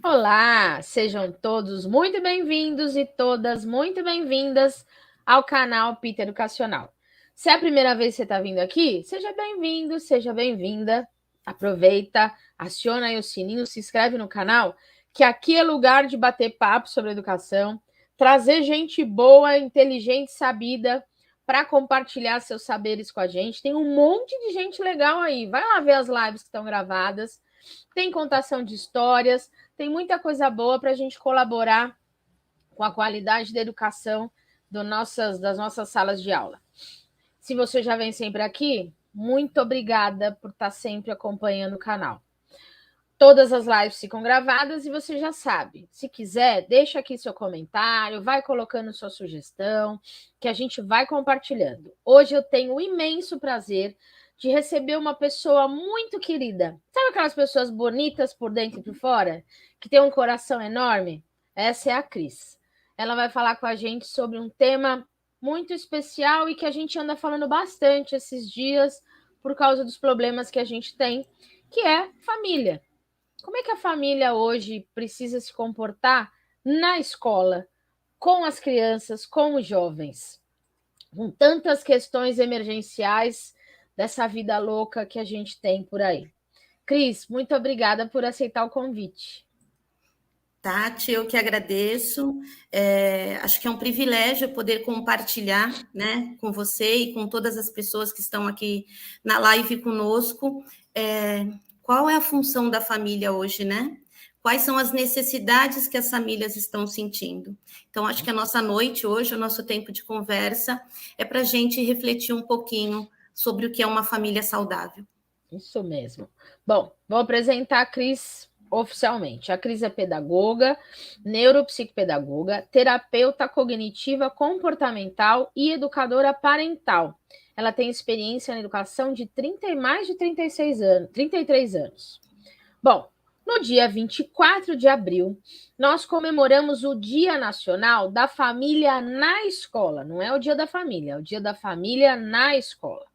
Olá, sejam todos muito bem-vindos e todas muito bem-vindas ao canal Pita Educacional. Se é a primeira vez que você está vindo aqui, seja bem-vindo, seja bem-vinda. Aproveita, aciona aí o sininho, se inscreve no canal, que aqui é lugar de bater papo sobre educação, trazer gente boa, inteligente, sabida, para compartilhar seus saberes com a gente. Tem um monte de gente legal aí. Vai lá ver as lives que estão gravadas. Tem contação de histórias, tem muita coisa boa para a gente colaborar com a qualidade da educação das nossas salas de aula. Se você já vem sempre aqui, muito obrigada por estar sempre acompanhando o canal. Todas as lives ficam gravadas e você já sabe. Se quiser, deixa aqui seu comentário, vai colocando sua sugestão, que a gente vai compartilhando. Hoje eu tenho o imenso prazer de receber uma pessoa muito querida. Sabe aquelas pessoas bonitas por dentro e por fora? Que tem um coração enorme? Essa é a Cris. Ela vai falar com a gente sobre um tema muito especial e que a gente anda falando bastante esses dias por causa dos problemas que a gente tem, que é família. Como é que a família hoje precisa se comportar na escola, com as crianças, com os jovens? Com tantas questões emergenciais dessa vida louca que a gente tem por aí. Cris, muito obrigada por aceitar o convite. Tati, eu que agradeço. Acho que é um privilégio poder compartilhar, né, com você e com todas as pessoas que estão aqui na live conosco. Qual é a função da família hoje, né? Quais são as necessidades que as famílias estão sentindo? Então, acho que a nossa noite hoje, o nosso tempo de conversa, é para a gente refletir um pouquinho sobre o que é uma família saudável. Isso mesmo. Bom, vou apresentar a Cris oficialmente. A Cris é pedagoga, neuropsicopedagoga, terapeuta cognitiva comportamental e educadora parental. Ela tem experiência na educação de mais de 33 anos. Bom, no dia 24 de abril, nós comemoramos o Dia Nacional da Família na Escola. Não é o Dia da Família, é o Dia da Família na Escola.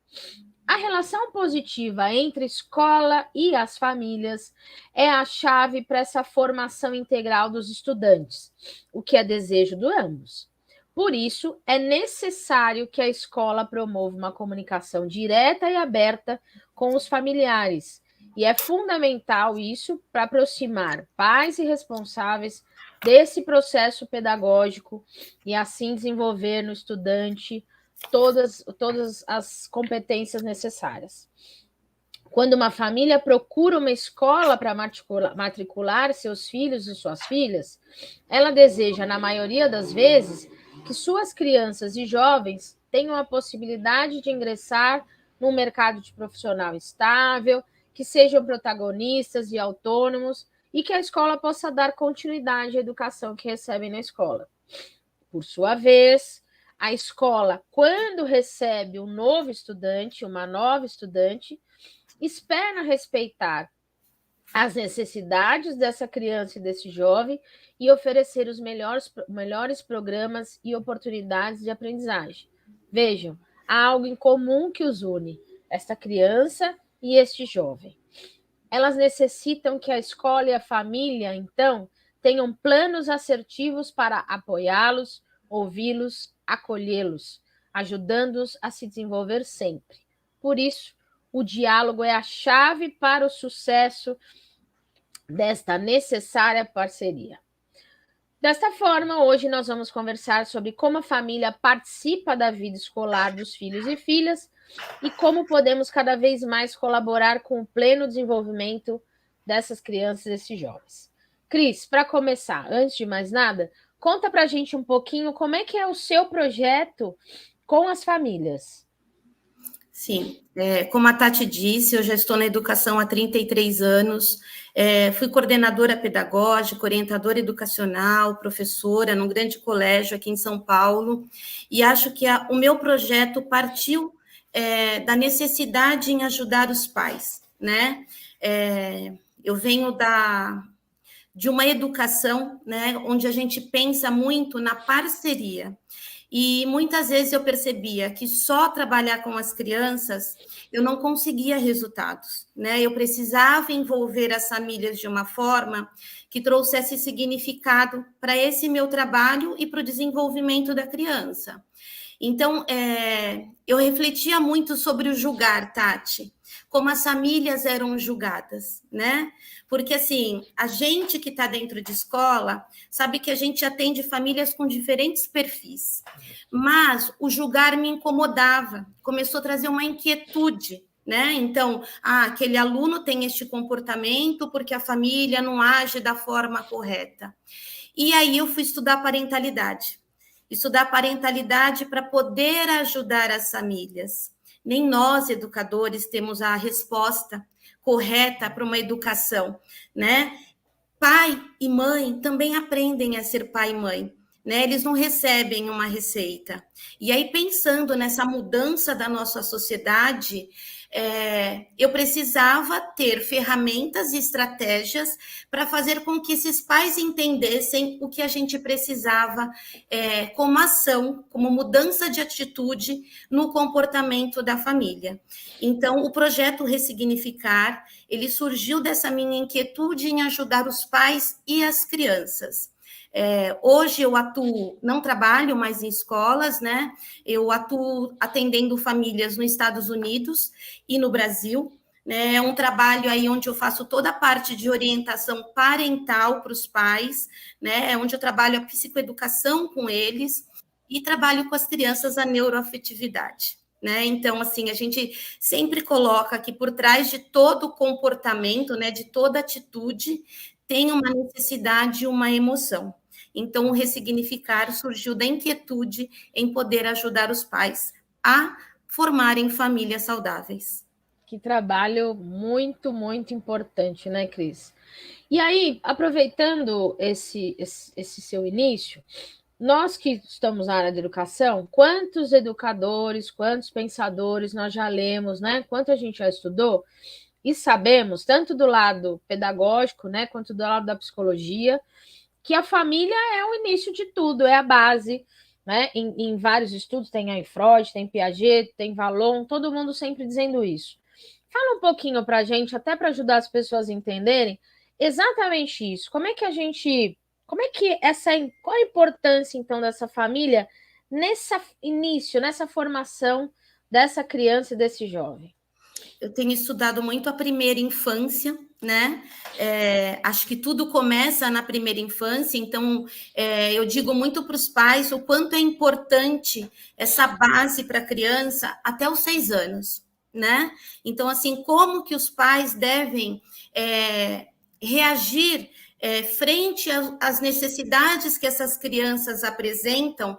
A relação positiva entre escola e as famílias é a chave para essa formação integral dos estudantes, o que é desejo de ambos. Por isso, é necessário que a escola promova uma comunicação direta e aberta com os familiares. E é fundamental isso para aproximar pais e responsáveis desse processo pedagógico e assim desenvolver no estudante todas as competências necessárias. Quando uma família procura uma escola para matricular seus filhos e suas filhas, ela deseja, na maioria das vezes, que suas crianças e jovens tenham a possibilidade de ingressar num mercado de profissional estável, que sejam protagonistas e autônomos e que a escola possa dar continuidade à educação que recebem na escola. Por sua vez, a escola, quando recebe um novo estudante, uma nova estudante, espera respeitar as necessidades dessa criança e desse jovem e oferecer os melhores programas e oportunidades de aprendizagem. Vejam, há algo em comum que os une, esta criança e este jovem. Elas necessitam que a escola e a família, então, tenham planos assertivos para apoiá-los, ouvi-los, acolhê-los, ajudando-os a se desenvolver sempre. Por isso, o diálogo é a chave para o sucesso desta necessária parceria. Desta forma, hoje nós vamos conversar sobre como a família participa da vida escolar dos filhos e filhas e como podemos cada vez mais colaborar com o pleno desenvolvimento dessas crianças e desses jovens. Cris, para começar, antes de mais nada, conta para a gente um pouquinho como é que é o seu projeto com as famílias. Sim, como a Tati disse, eu já estou na educação há 33 anos, fui coordenadora pedagógica, orientadora educacional, professora num grande colégio aqui em São Paulo, e acho que o meu projeto partiu da necessidade em ajudar os pais, né? Eu venho de uma educação, né, onde a gente pensa muito na parceria. E muitas vezes eu percebia que só trabalhar com as crianças eu não conseguia resultados, né? Eu precisava envolver as famílias de uma forma que trouxesse significado para esse meu trabalho e para o desenvolvimento da criança. Então, eu refletia muito sobre o julgar, Tati, como as famílias eram julgadas, né? Porque, assim, a gente que está dentro de escola sabe que a gente atende famílias com diferentes perfis, mas o julgar me incomodava, começou a trazer uma inquietude, né? Então, aquele aluno tem este comportamento porque a família não age da forma correta. E aí eu fui estudar parentalidade para poder ajudar as famílias. Nem nós, educadores, temos a resposta correta para uma educação, né? Pai e mãe também aprendem a ser pai e mãe, né? Eles não recebem uma receita. E aí, pensando nessa mudança da nossa sociedade, eu precisava ter ferramentas e estratégias para fazer com que esses pais entendessem o que a gente precisava como ação, como mudança de atitude no comportamento da família. Então, o projeto Ressignificar, ele surgiu dessa minha inquietude em ajudar os pais e as crianças. Hoje eu atuo, não trabalho mais em escolas, né? Eu atuo atendendo famílias nos Estados Unidos e no Brasil, né? É um trabalho aí onde eu faço toda a parte de orientação parental para os pais, né? É onde eu trabalho a psicoeducação com eles e trabalho com as crianças a neuroafetividade. Né? Então, assim, a gente sempre coloca que por trás de todo comportamento, né, de toda atitude, tem uma necessidade e uma emoção. Então, o Ressignificar surgiu da inquietude em poder ajudar os pais a formarem famílias saudáveis. Que trabalho muito, muito importante, né, Cris? E aí, aproveitando esse seu início, nós que estamos na área de educação, quantos educadores, quantos pensadores nós já lemos, né? Quanto a gente já estudou e sabemos, tanto do lado pedagógico, né, quanto do lado da psicologia, que a família é o início de tudo, é a base, né? Em vários estudos, tem aí Freud, tem Piaget, tem Vallon, todo mundo sempre dizendo isso. Fala um pouquinho para a gente, até para ajudar as pessoas a entenderem exatamente isso. Como é que a gente, qual a importância então dessa família nesse início, nessa formação dessa criança e desse jovem? Eu tenho estudado muito a primeira infância, né? Acho que tudo começa na primeira infância, então eu digo muito para os pais o quanto é importante essa base para a criança até os 6 anos, né? Então, assim, como que os pais devem reagir frente às necessidades que essas crianças apresentam,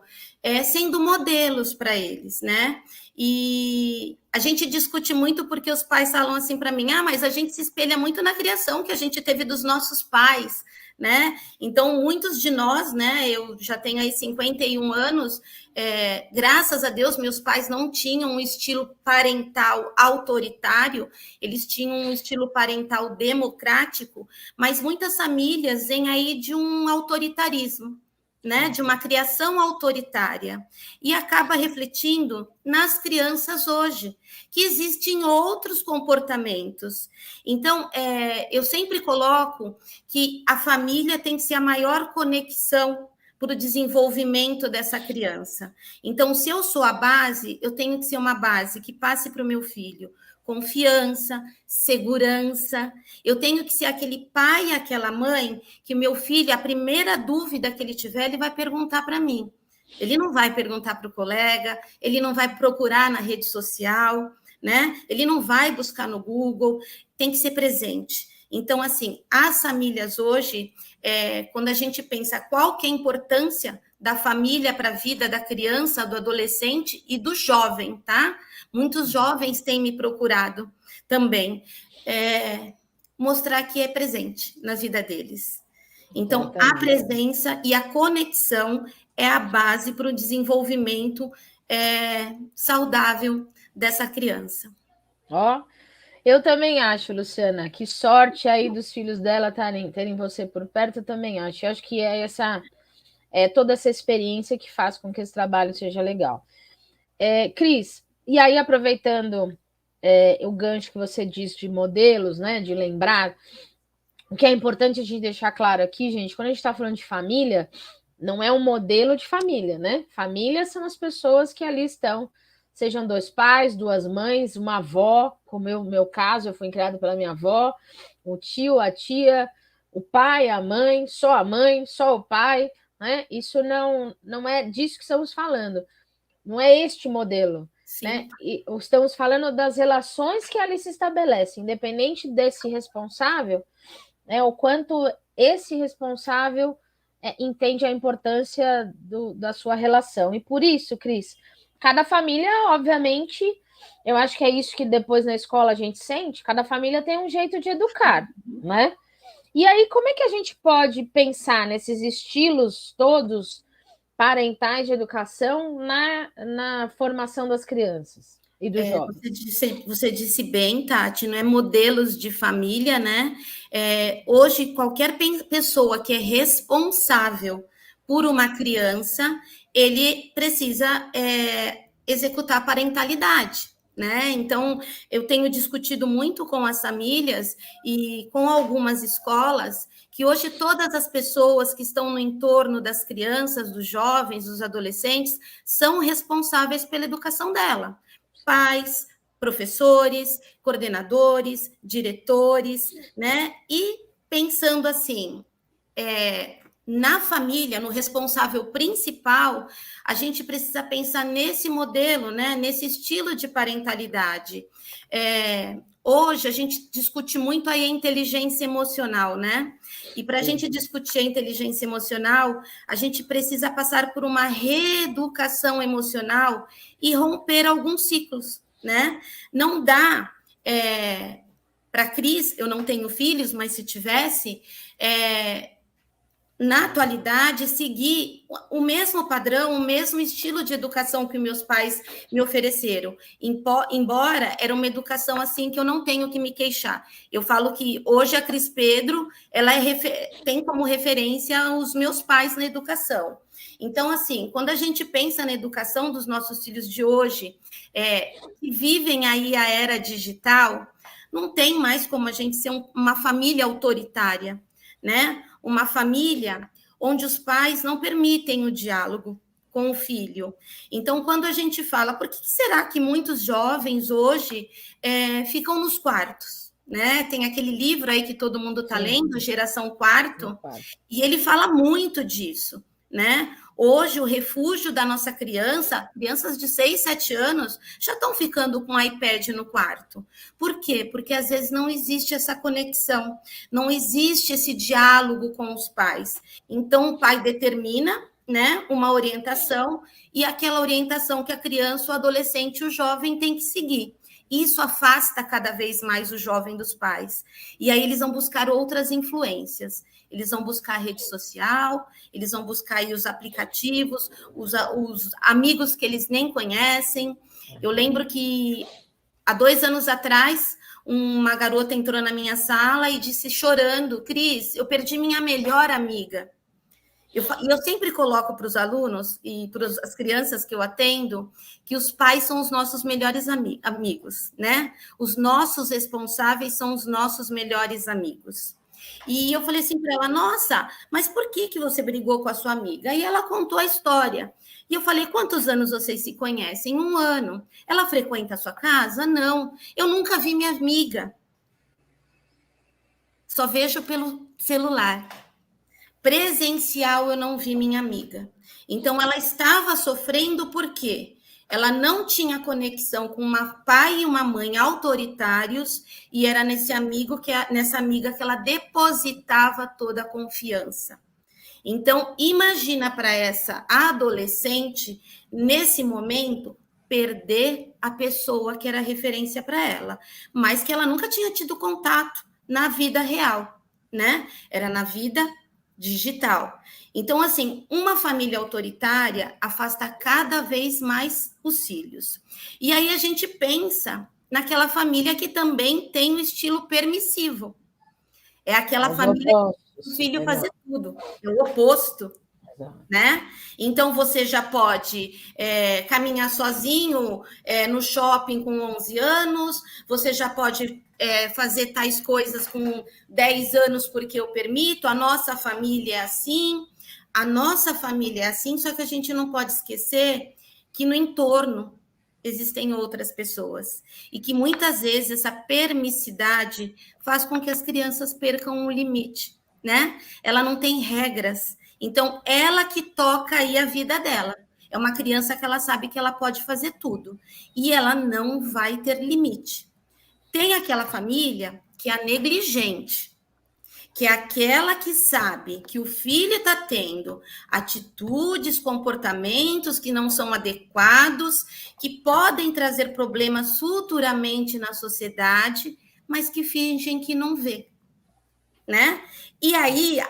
sendo modelos para eles, né? E a gente discute muito porque os pais falam assim para mim, mas a gente se espelha muito na criação que a gente teve dos nossos pais, né? Então, muitos de nós, né? Eu já tenho aí 51 anos, graças a Deus, meus pais não tinham um estilo parental autoritário, eles tinham um estilo parental democrático, mas muitas famílias vêm aí de um autoritarismo, né, de uma criação autoritária, e acaba refletindo nas crianças hoje, que existem outros comportamentos. Então, eu sempre coloco que a família tem que ser a maior conexão para o desenvolvimento dessa criança. Então, se eu sou a base, eu tenho que ser uma base que passe para o meu filho confiança, segurança. Eu tenho que ser aquele pai e aquela mãe que o meu filho, a primeira dúvida que ele tiver, ele vai perguntar para mim. Ele não vai perguntar para o colega, ele não vai procurar na rede social, né? Ele não vai buscar no Google, tem que ser presente. Então, assim, as famílias hoje, quando a gente pensa qual que é a importância da família para a vida da criança, do adolescente e do jovem, tá? Muitos jovens têm me procurado também, mostrar que é presente na vida deles. Então, a presença e a conexão é a base para o desenvolvimento saudável dessa criança. Eu também acho, Luciana, que sorte aí dos filhos dela terem você por perto, eu também acho. Eu acho que toda essa experiência que faz com que esse trabalho seja legal. Cris, e aí aproveitando o gancho que você disse de modelos, né, de lembrar, o que é importante a gente deixar claro aqui, gente, quando a gente está falando de família, não é um modelo de família, né? Família são as pessoas que ali estão, sejam dois pais, duas mães, uma avó, como meu caso, eu fui criada pela minha avó, o tio, a tia, o pai, a mãe, só o pai, né? Isso não é disso que estamos falando, não é este modelo, né? Sim. E estamos falando das relações que ali se estabelecem, independente desse responsável, né? O quanto esse responsável entende a importância da sua relação. E por isso, Cris, cada família, obviamente, eu acho que é isso que depois na escola a gente sente, cada família tem um jeito de educar, né? E aí, como é que a gente pode pensar nesses estilos todos parentais de educação na formação das crianças e dos jovens? Você disse bem, Tati, não é modelos de família, né? Hoje, qualquer pessoa que é responsável por uma criança, ele precisa executar a parentalidade. Né? Então, eu tenho discutido muito com as famílias e com algumas escolas que hoje todas as pessoas que estão no entorno das crianças, dos jovens, dos adolescentes, são responsáveis pela educação dela. Pais, professores, coordenadores, diretores, né? E pensando assim, na família, no responsável principal, a gente precisa pensar nesse modelo, né? Nesse estilo de parentalidade. Hoje a gente discute muito aí a inteligência emocional, né? E para a gente discutir a inteligência emocional, a gente precisa passar por uma reeducação emocional e romper alguns ciclos, né? Não dá para a Cris, eu não tenho filhos, mas se tivesse, na atualidade, seguir o mesmo padrão, o mesmo estilo de educação que meus pais me ofereceram. Embora era uma educação assim que eu não tenho que me queixar. Eu falo que hoje a Cris Pedro ela tem como referência os meus pais na educação. Então, assim, quando a gente pensa na educação dos nossos filhos de hoje, que vivem aí a era digital, não tem mais como a gente ser uma família autoritária, né? Uma família onde os pais não permitem o diálogo com o filho. Então, quando a gente fala, por que será que muitos jovens hoje ficam nos quartos? Né? Tem aquele livro aí que todo mundo está lendo, Geração Quarto, e ele fala muito disso, né? Hoje, o refúgio da nossa crianças de 6, 7 anos, já estão ficando com o iPad no quarto. Por quê? Porque às vezes não existe essa conexão, não existe esse diálogo com os pais. Então, o pai determina, né, uma orientação, e aquela orientação que a criança, o adolescente, o jovem tem que seguir. Isso afasta cada vez mais o jovem dos pais. E aí eles vão buscar outras influências. Eles vão buscar a rede social, eles vão buscar aí os aplicativos, os amigos que eles nem conhecem. Eu lembro que há 2 anos atrás, uma garota entrou na minha sala e disse chorando, Cris, eu perdi minha melhor amiga. E eu sempre coloco para os alunos e para as crianças que eu atendo que os pais são os nossos melhores amigos, né? Os nossos responsáveis são os nossos melhores amigos. E eu falei assim para ela, nossa, mas por que você brigou com a sua amiga? E ela contou a história. E eu falei, quantos anos vocês se conhecem? 1 ano. Ela frequenta a sua casa? Não. Eu nunca vi minha amiga. Só vejo pelo celular. Presencial eu não vi minha amiga. Então ela estava sofrendo por quê? Ela não tinha conexão com um pai e uma mãe autoritários e era nessa amiga que ela depositava toda a confiança. Então imagina para essa adolescente nesse momento perder a pessoa que era referência para ela, mas que ela nunca tinha tido contato na vida real, né? Era na vida digital. Então, assim, uma família autoritária afasta cada vez mais os filhos. E aí a gente pensa naquela família que também tem um estilo permissivo. É aquela Os família opostos. que o filho Legal. fazer tudo, é o oposto. Exato. Né? Então, você já pode caminhar sozinho no shopping com 11 anos, você já pode fazer tais coisas com 10 anos, porque eu permito, a nossa família é assim, só que a gente não pode esquecer que no entorno existem outras pessoas, e que muitas vezes essa permissividade faz com que as crianças percam o limite, né? Ela não tem regras, então, ela que toca aí a vida dela. É uma criança que ela sabe que ela pode fazer tudo. E ela não vai ter limite. Tem aquela família que é a negligente, que é aquela que sabe que o filho está tendo atitudes, comportamentos que não são adequados, que podem trazer problemas futuramente na sociedade, mas que fingem que não vê, né? E aí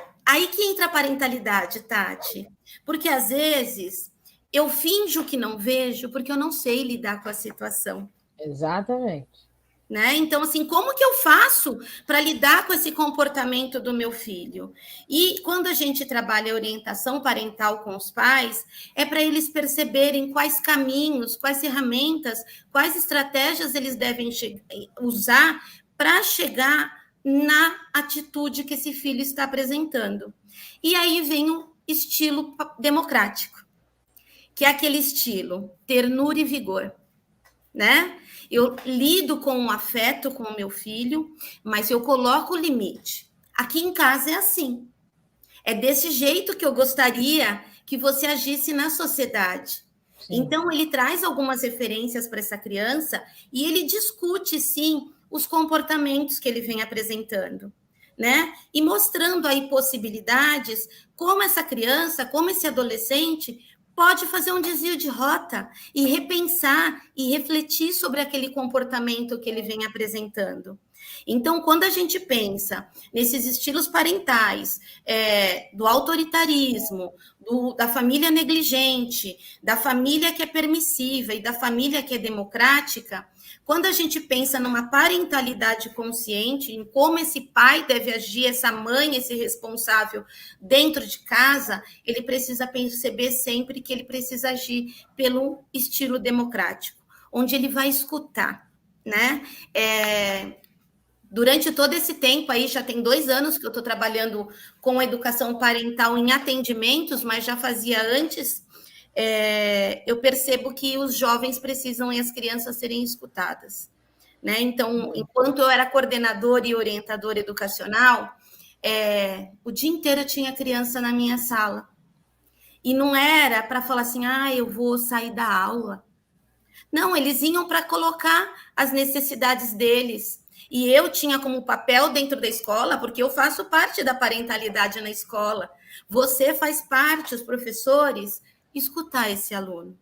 que entra a parentalidade, Tati. Porque às vezes eu finjo que não vejo porque eu não sei lidar com a situação. Exatamente. Né? Então, assim, como que eu faço para lidar com esse comportamento do meu filho? E quando a gente trabalha a orientação parental com os pais, é para eles perceberem quais caminhos, quais ferramentas, quais estratégias eles devem usar para chegar na atitude que esse filho está apresentando. E aí vem o estilo democrático, que é aquele estilo ternura e vigor, né? Eu lido com o afeto com o meu filho, mas eu coloco o limite. Aqui em casa é assim. É desse jeito que eu gostaria que você agisse na sociedade. Sim. Então, ele traz algumas referências para essa criança e ele discute, sim, os comportamentos que ele vem apresentando, né? E mostrando aí possibilidades, como essa criança, como esse adolescente pode fazer um desvio de rota e repensar e refletir sobre aquele comportamento que ele vem apresentando. Então, quando a gente pensa nesses estilos parentais, do autoritarismo, da família negligente, da família que é permissiva e da família que é democrática, quando a gente pensa numa parentalidade consciente, em como esse pai deve agir, essa mãe, esse responsável dentro de casa, ele precisa perceber sempre que ele precisa agir pelo estilo democrático, onde ele vai escutar, né? Durante todo esse tempo aí, já tem 2 anos que eu estou trabalhando com a educação parental em atendimentos, mas já fazia antes, eu percebo que os jovens precisam e as crianças serem escutadas, né? Então, enquanto eu era coordenadora e orientadora educacional, o dia inteiro eu tinha criança na minha sala. E não era para falar assim, eu vou sair da aula. Não, eles iam para colocar as necessidades deles. E eu tinha como papel dentro da escola, porque eu faço parte da parentalidade na escola. Você faz parte, os professores, escutar esse aluno.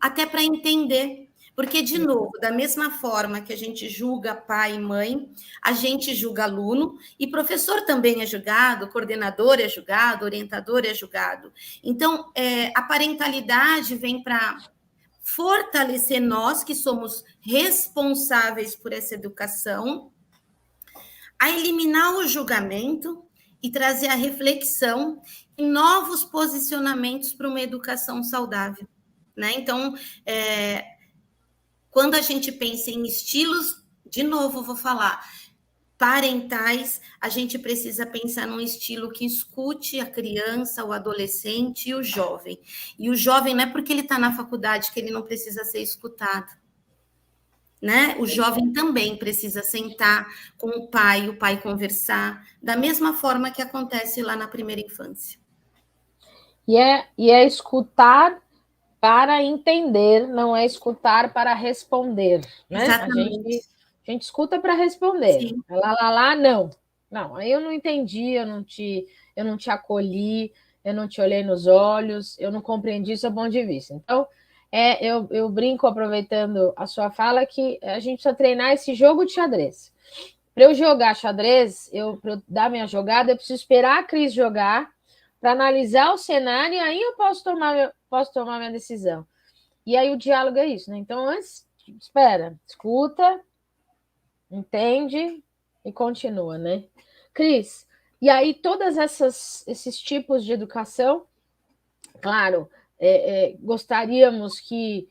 Até para entender. Porque, de novo, da mesma forma que a gente julga pai e mãe, a gente julga aluno, e professor também é julgado, coordenador é julgado, orientador é julgado. Então, a parentalidade vem para fortalecer nós que somos responsáveis por essa educação, a eliminar o julgamento e trazer a reflexão em novos posicionamentos para uma educação saudável, né? Então, quando a gente pensa em estilos, de novo vou falar, parentais, a gente precisa pensar num estilo que escute a criança, o adolescente e o jovem. E o jovem não é porque ele está na faculdade que ele não precisa ser escutado, né? O jovem também precisa sentar com o pai conversar, da mesma forma que acontece lá na primeira infância. E é escutar para entender, não é escutar para responder, né? Exatamente. A gente escuta para responder. Sim. Lá, não. Não, aí eu não entendi, eu não te acolhi, eu não te olhei nos olhos, eu não compreendi seu ponto de vista. Então, eu brinco, aproveitando a sua fala, que a gente precisa treinar esse jogo de xadrez. Para eu jogar xadrez, para eu dar minha jogada, eu preciso esperar a Cris jogar, para analisar o cenário, e aí eu posso tomar minha decisão. E aí o diálogo é isso, né? Então, antes, espera, escuta, entende e continua, né? Cris, e aí todas esses tipos de educação, claro, gostaríamos que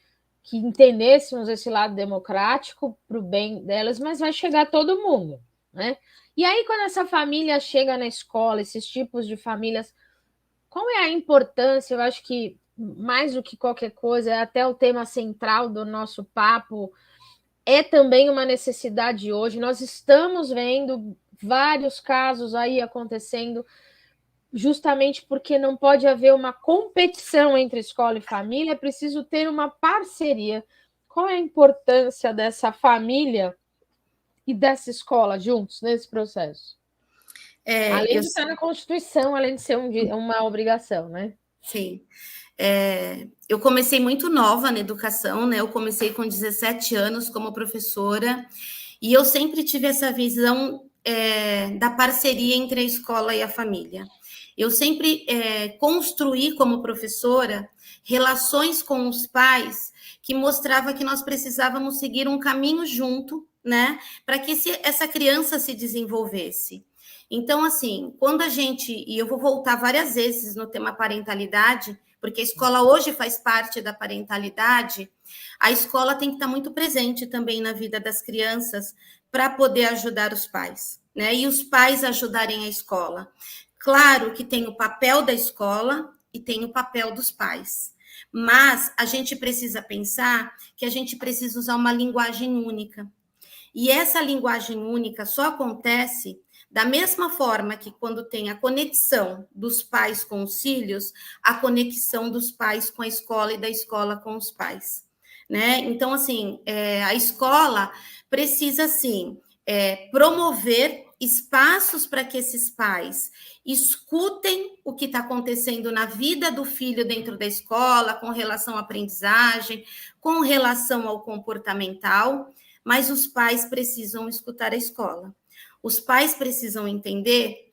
entendêssemos esse lado democrático para o bem delas, mas vai chegar todo mundo, né? E aí, quando essa família chega na escola, esses tipos de famílias, qual é a importância? Eu acho que mais do que qualquer coisa, é até o tema central do nosso papo, é também uma necessidade hoje. Nós estamos vendo vários casos aí acontecendo, justamente porque não pode haver uma competição entre escola e família, é preciso ter uma parceria. Qual é a importância dessa família e dessa escola juntos nesse processo? Além de estar na Constituição, além de ser uma obrigação, né? Sim. Eu comecei muito nova na educação, né? Eu comecei com 17 anos como professora, e eu sempre tive essa visão da parceria entre a escola e a família. Eu sempre construí, como professora, relações com os pais que mostrava que nós precisávamos seguir um caminho junto, né? Para que essa criança se desenvolvesse. Então, assim, quando a gente, e eu vou voltar várias vezes no tema parentalidade, porque a escola hoje faz parte da parentalidade, a escola tem que estar muito presente também na vida das crianças para poder ajudar os pais, né? E os pais ajudarem a escola. Claro que tem o papel da escola e tem o papel dos pais, mas a gente precisa pensar que a gente precisa usar uma linguagem única. E essa linguagem única só acontece da mesma forma que quando tem a conexão dos pais com os filhos, a conexão dos pais com a escola e da escola com os pais, né? Então, assim, a escola precisa, sim, promover espaços para que esses pais escutem o que está acontecendo na vida do filho dentro da escola, com relação à aprendizagem, com relação ao comportamental, mas os pais precisam escutar a escola. Os pais precisam entender,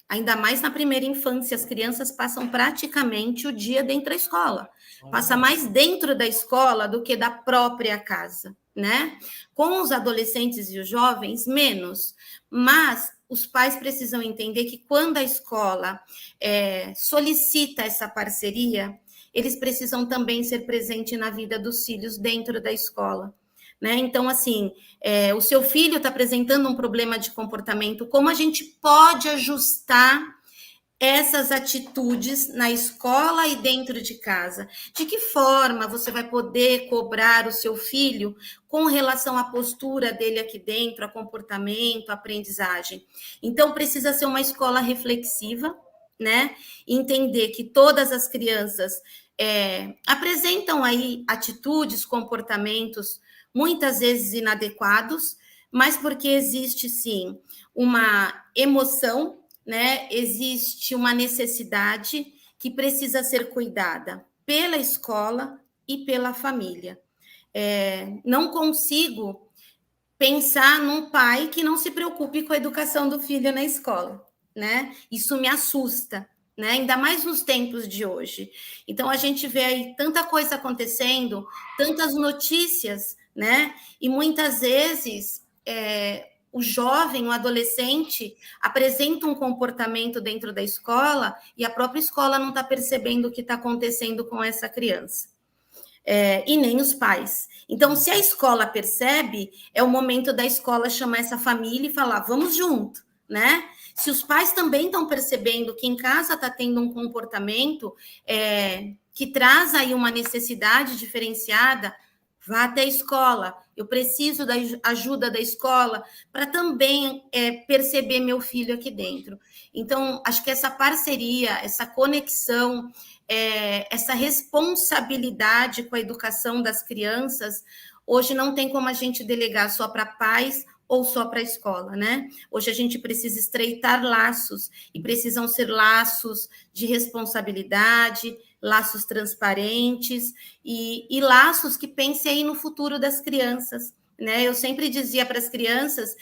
ainda mais na primeira infância, as crianças passam praticamente o dia dentro da escola. Passa mais dentro da escola do que da própria casa, né? Com os adolescentes e os jovens, menos. Mas os pais precisam entender que quando a escola solicita essa parceria, eles precisam também ser presentes na vida dos filhos dentro da escola. Né? Então, assim, o seu filho está apresentando um problema de comportamento, como a gente pode ajustar essas atitudes na escola e dentro de casa? De que forma você vai poder cobrar o seu filho com relação à postura dele aqui dentro, a comportamento, a aprendizagem? Então, precisa ser uma escola reflexiva, né? Entender que todas as crianças apresentam aí atitudes, comportamentos muitas vezes inadequados, mas porque existe, sim, uma emoção, né? Existe uma necessidade que precisa ser cuidada pela escola e pela família. Não consigo pensar num pai que não se preocupe com a educação do filho na escola, né? Isso me assusta, né? Ainda mais nos tempos de hoje. Então, a gente vê aí tanta coisa acontecendo, tantas notícias, né? E muitas vezes o jovem, o adolescente, apresenta um comportamento dentro da escola e a própria escola não está percebendo o que está acontecendo com essa criança. E nem os pais. Então, se a escola percebe, é o momento da escola chamar essa família e falar, vamos junto, né? Se os pais também estão percebendo que em casa está tendo um comportamento que traz aí uma necessidade diferenciada, vá até a escola. Eu preciso da ajuda da escola para também perceber meu filho aqui dentro. Então, acho que essa parceria, essa conexão, essa responsabilidade com a educação das crianças, hoje não tem como a gente delegar só para pais ou só para a escola, né? Hoje a gente precisa estreitar laços, e precisam ser laços de responsabilidade, laços transparentes e laços que pensem aí no futuro das crianças, né? Eu sempre dizia para as crianças,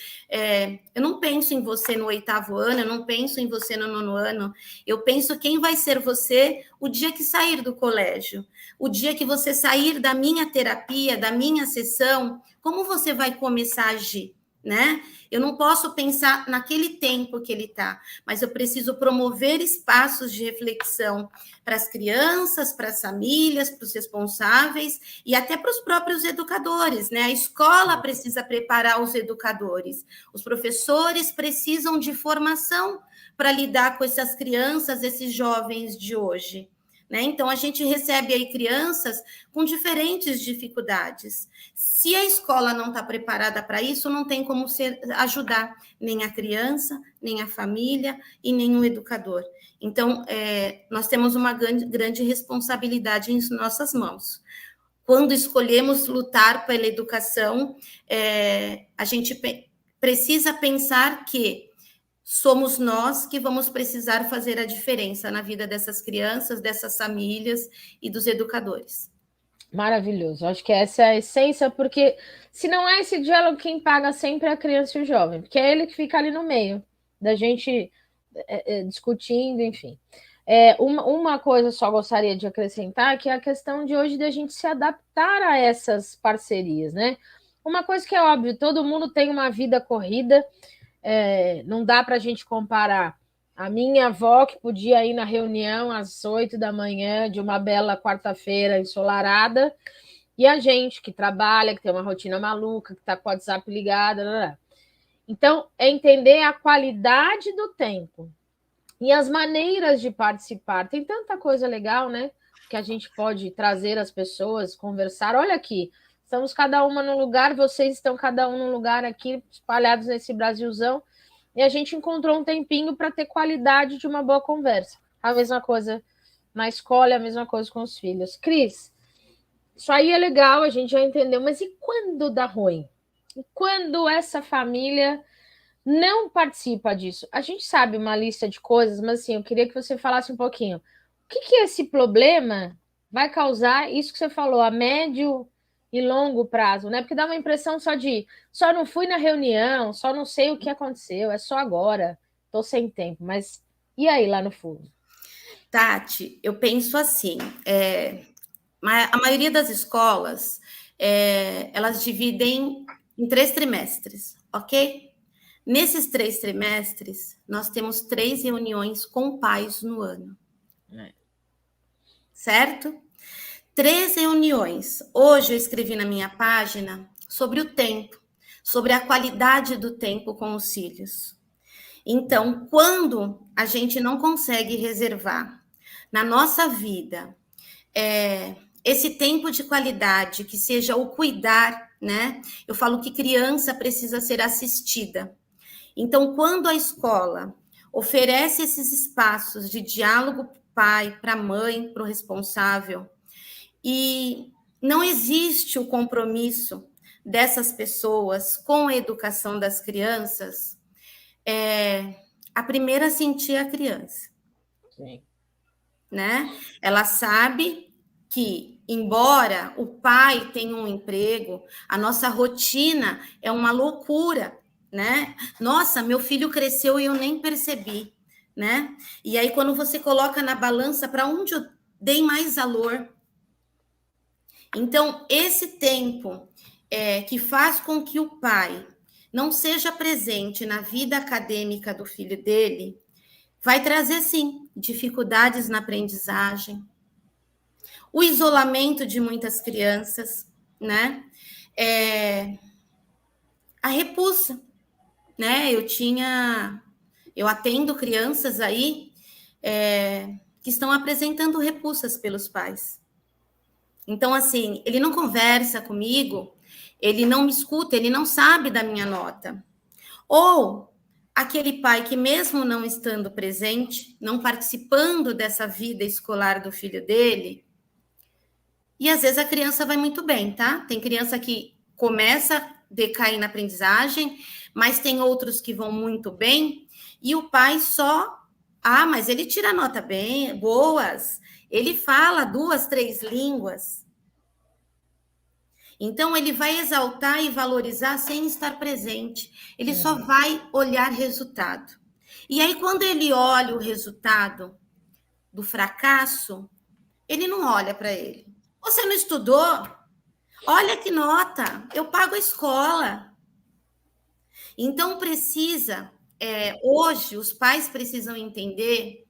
eu não penso em você no 8º ano, eu não penso em você no 9º ano, eu penso quem vai ser você o dia que sair do colégio, o dia que você sair da minha terapia, da minha sessão, como você vai começar a agir, né? Eu não posso pensar naquele tempo que ele está, mas eu preciso promover espaços de reflexão para as crianças, para as famílias, para os responsáveis e até para os próprios educadores, né? A escola precisa preparar os educadores, os professores precisam de formação para lidar com essas crianças, esses jovens de hoje. Né? Então, a gente recebe aí crianças com diferentes dificuldades. Se a escola não está preparada para isso, não tem como ajudar nem a criança, nem a família e nem o educador. Então, nós temos uma grande responsabilidade em nossas mãos. Quando escolhemos lutar pela educação, a gente precisa pensar que somos nós que vamos precisar fazer a diferença na vida dessas crianças, dessas famílias e dos educadores. Maravilhoso. Acho que essa é a essência, porque se não é esse diálogo, quem paga sempre é a criança e o jovem, porque é ele que fica ali no meio da gente discutindo, enfim. Uma coisa só gostaria de acrescentar, que é a questão de hoje da gente se adaptar a essas parcerias, né? Uma coisa que é óbvio, todo mundo tem uma vida corrida, não dá para a gente comparar a minha avó, que podia ir na reunião às 8 da manhã de uma bela quarta-feira ensolarada, e a gente que trabalha, que tem uma rotina maluca, que está com o WhatsApp ligada. Blá, blá. Então, é entender a qualidade do tempo e as maneiras de participar. Tem tanta coisa legal, né? Que a gente pode trazer as pessoas, conversar. Olha aqui, estamos cada uma num lugar, vocês estão cada um num lugar aqui, espalhados nesse Brasilzão, e a gente encontrou um tempinho para ter qualidade de uma boa conversa. A mesma coisa na escola, a mesma coisa com os filhos. Cris, isso aí é legal, a gente já entendeu, mas e quando dá ruim? E quando essa família não participa disso? A gente sabe uma lista de coisas, mas assim, eu queria que você falasse um pouquinho. O que esse problema vai causar, isso que você falou, a médio e longo prazo, né? Porque dá uma impressão só não fui na reunião, só não sei o que aconteceu, é só agora, tô sem tempo, mas e aí lá no fundo? Tati, eu penso assim, a maioria das escolas, elas dividem em 3 trimestres, ok? Nesses 3 trimestres, nós temos 3 reuniões com pais no ano. Certo? 3 reuniões. Hoje eu escrevi na minha página sobre o tempo, sobre a qualidade do tempo com os filhos. Então, quando a gente não consegue reservar na nossa vida esse tempo de qualidade, que seja o cuidar, né? Eu falo que criança precisa ser assistida. Então, quando a escola oferece esses espaços de diálogo para o pai, para a mãe, para o responsável, e não existe o compromisso dessas pessoas com a educação das crianças, a primeira a sentir é a criança. Sim. Né? Ela sabe que, embora o pai tenha um emprego, a nossa rotina é uma loucura, né? Nossa, meu filho cresceu e eu nem percebi, né? E aí, quando você coloca na balança para onde eu dei mais valor. Então, esse tempo que faz com que o pai não seja presente na vida acadêmica do filho dele, vai trazer, sim, dificuldades na aprendizagem, o isolamento de muitas crianças, né? A repulsa, né? Eu atendo crianças aí que estão apresentando repulsas pelos pais. Então, assim, ele não conversa comigo, ele não me escuta, ele não sabe da minha nota. Ou aquele pai que, mesmo não estando presente, não participando dessa vida escolar do filho dele, e às vezes a criança vai muito bem, tá? Tem criança que começa a decair na aprendizagem, mas tem outros que vão muito bem, e o pai só... mas ele tira nota bem, boas, ele fala 2, 3 línguas. Então, ele vai exaltar e valorizar sem estar presente. Ele só vai olhar resultado. E aí, quando ele olha o resultado do fracasso, ele não olha para ele. Você não estudou? Olha que nota, eu pago a escola. Então, hoje, os pais precisam entender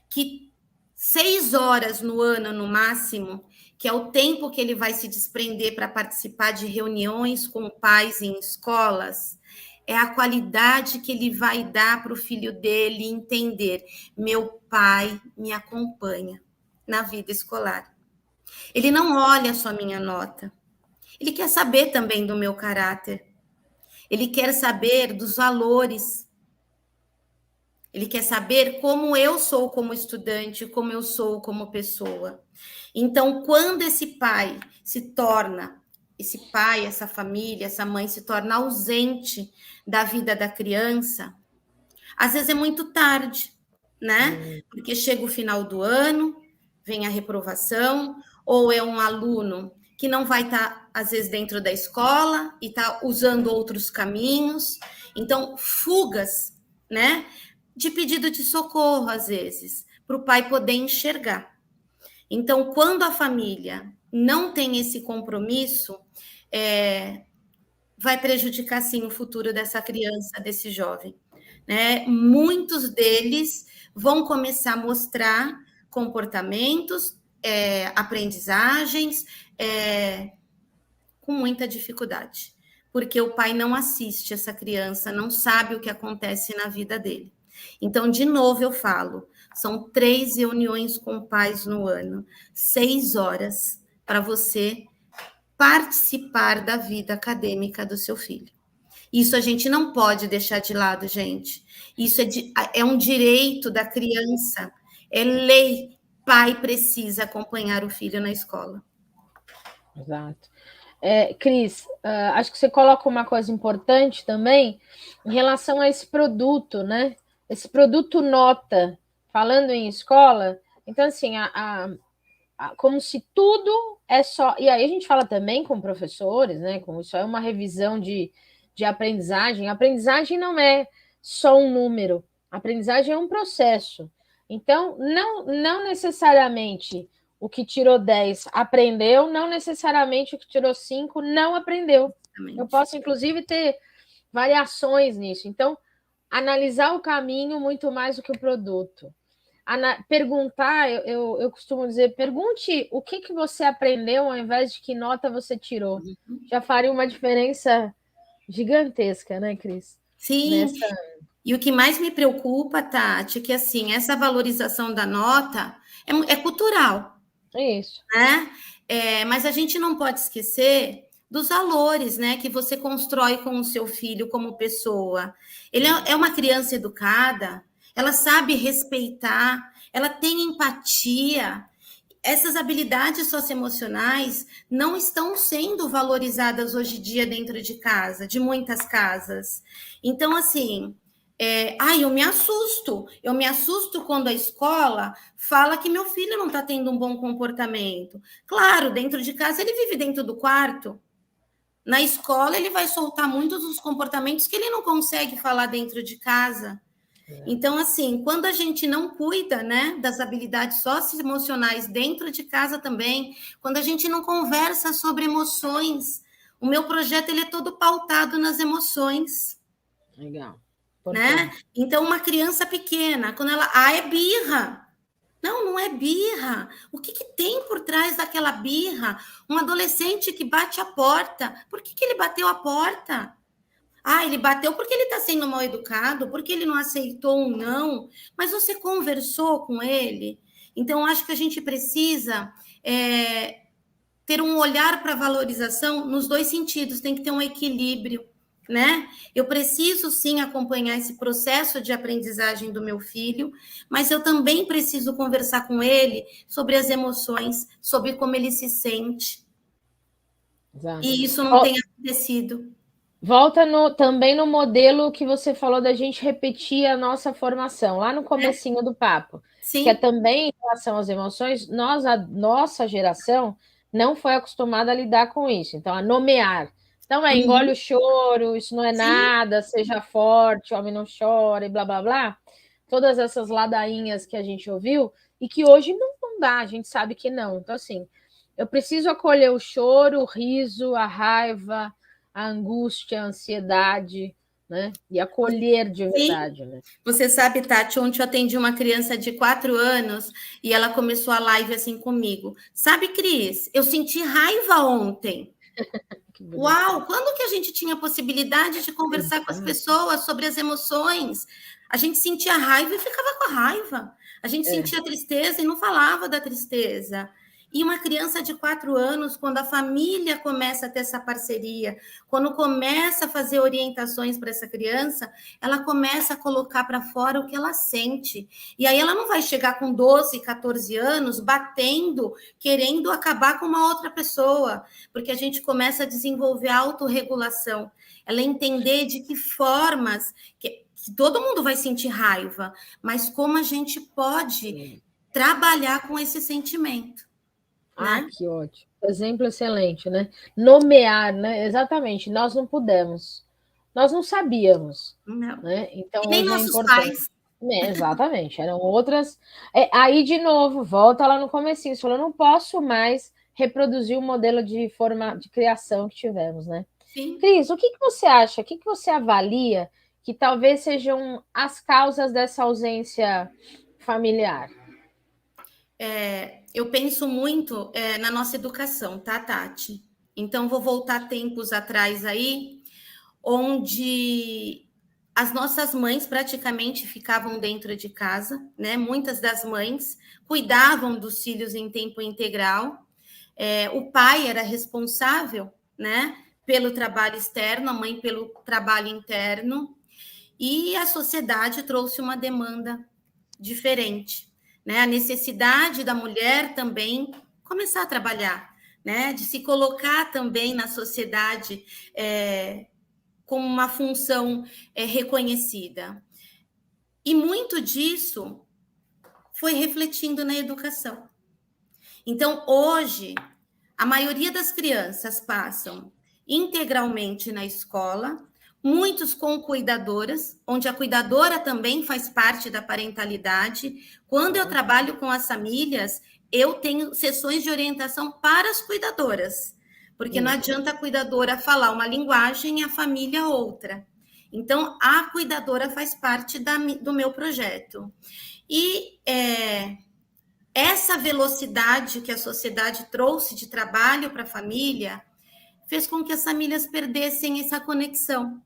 que 6 horas no ano, no máximo, que é o tempo que ele vai se desprender para participar de reuniões com pais em escolas, é a qualidade que ele vai dar para o filho dele entender: meu pai me acompanha na vida escolar. Ele não olha só minha nota, ele quer saber também do meu caráter, ele quer saber dos valores. Ele quer saber como eu sou como estudante, como eu sou como pessoa. Então, quando esse pai, essa família, essa mãe se torna ausente da vida da criança, às vezes é muito tarde, né? Porque chega o final do ano, vem a reprovação, ou é um aluno que não vai estar, às vezes, dentro da escola e está usando outros caminhos. Então, fugas, né? De pedido de socorro, às vezes, para o pai poder enxergar. Então, quando a família não tem esse compromisso, vai prejudicar, sim, o futuro dessa criança, desse jovem. Né? Muitos deles vão começar a mostrar comportamentos, aprendizagens, com muita dificuldade, porque o pai não assiste essa criança, não sabe o que acontece na vida dele. Então, de novo, eu falo, são 3 reuniões com pais no ano, 6 horas para você participar da vida acadêmica do seu filho. Isso a gente não pode deixar de lado, gente. Isso é um direito da criança, é lei. Pai precisa acompanhar o filho na escola. Exato. Cris, acho que você coloca uma coisa importante também em relação a esse produto, né? Esse produto nota, falando em escola, então assim, como se tudo é só. E aí a gente fala também com professores, né? Como isso é uma revisão de aprendizagem. A aprendizagem não é só um número, a aprendizagem é um processo. Então, não necessariamente o que tirou 10 aprendeu, não necessariamente o que tirou 5 não aprendeu. Exatamente. Eu posso, inclusive, ter variações nisso. Então, analisar o caminho muito mais do que o produto. Perguntar, eu costumo dizer, pergunte o que você aprendeu ao invés de que nota você tirou. Já faria uma diferença gigantesca, né, Cris? Sim. E o que mais me preocupa, Tati, é que assim, essa valorização da nota é cultural. É isso. Né? Mas a gente não pode esquecer dos valores, né, que você constrói com o seu filho como pessoa. Ele é uma criança educada, ela sabe respeitar, ela tem empatia. Essas habilidades socioemocionais não estão sendo valorizadas hoje em dia dentro de casa, de muitas casas. Então, assim, eu me assusto quando a escola fala que meu filho não está tendo um bom comportamento. Claro, dentro de casa ele vive dentro do quarto. Na escola ele vai soltar muitos dos comportamentos que ele não consegue falar dentro de casa. Então, assim, quando a gente não cuida, né, das habilidades socioemocionais dentro de casa também, quando a gente não conversa sobre emoções, o meu projeto ele é todo pautado nas emoções. Legal. Né? Então, uma criança pequena, quando ela... é birra. Não é birra. O que tem por trás daquela birra? Um adolescente que bate a porta. Por que ele bateu a porta? Ele bateu porque ele está sendo mal educado, porque ele não aceitou um não. Mas você conversou com ele? Então, acho que a gente precisa ter um olhar para a valorização nos dois sentidos. Tem que ter um equilíbrio. Né? Eu preciso sim acompanhar esse processo de aprendizagem do meu filho, mas eu também preciso conversar com ele sobre as emoções, sobre como ele se sente. Exato. E isso não tem acontecido. Volta também no modelo que você falou da gente repetir a nossa formação, lá no comecinho do papo. Sim. Que é também em relação às emoções, a nossa geração não foi acostumada a lidar com isso. Então, a nomear. Então, engole o choro, isso não é nada, seja forte, o homem não chora e blá, blá, blá. Todas essas ladainhas que a gente ouviu e que hoje não dá, a gente sabe que não. Então, assim, Eu preciso acolher o choro, o riso, a raiva, a angústia, a ansiedade, né? E acolher de Sim. verdade, né? Você sabe, Tati, ontem eu atendi uma criança de 4 anos e ela começou a live assim comigo. Sabe, Cris, eu senti raiva ontem. Que bonitinho. Uau, quando que a gente tinha a possibilidade de conversar com as Exato. pessoas sobre as emoções? A gente sentia raiva e ficava com a raiva. A gente É. sentia tristeza e não falava da tristeza. E uma criança de 4 anos, quando a família começa a ter essa parceria, quando começa a fazer orientações para essa criança, ela começa a colocar para fora o que ela sente. E aí ela não vai chegar com 12, 14 anos batendo, querendo acabar com uma outra pessoa, porque a gente começa a desenvolver a autorregulação, ela entender de que formas que todo mundo vai sentir raiva, mas como a gente pode trabalhar com esse sentimento, Ah, né? que ótimo. Exemplo excelente, né? Nomear, né? Exatamente. Nós não pudemos. Nós não sabíamos, Não. né? Então, E nem hoje é nossos importante. pais. É, exatamente. Eram outras. Aí, de novo, volta lá no comecinho. Você falou, não posso mais reproduzir o modelo de criação que tivemos, né? Sim. Cris, o que você acha? O que você avalia que talvez sejam as causas dessa ausência familiar? Eu penso muito na nossa educação, tá, Tati? Então, vou voltar tempos atrás aí, onde as nossas mães praticamente ficavam dentro de casa, né? Muitas das mães cuidavam dos filhos em tempo integral. O pai era responsável, né? Pelo trabalho externo, a mãe pelo trabalho interno, e a sociedade trouxe uma demanda diferente, né? A necessidade da mulher também começar a trabalhar, né? De se colocar também na sociedade como uma função reconhecida. E muito disso foi refletindo na educação. Então, hoje, a maioria das crianças passam integralmente na escola, muitos com cuidadoras, onde a cuidadora também faz parte da parentalidade. Quando eu trabalho com as famílias, eu tenho sessões de orientação para as cuidadoras, porque não adianta a cuidadora falar uma linguagem e a família outra. Então, a cuidadora faz parte do meu projeto. E essa velocidade que a sociedade trouxe de trabalho para a família fez com que as famílias perdessem essa conexão.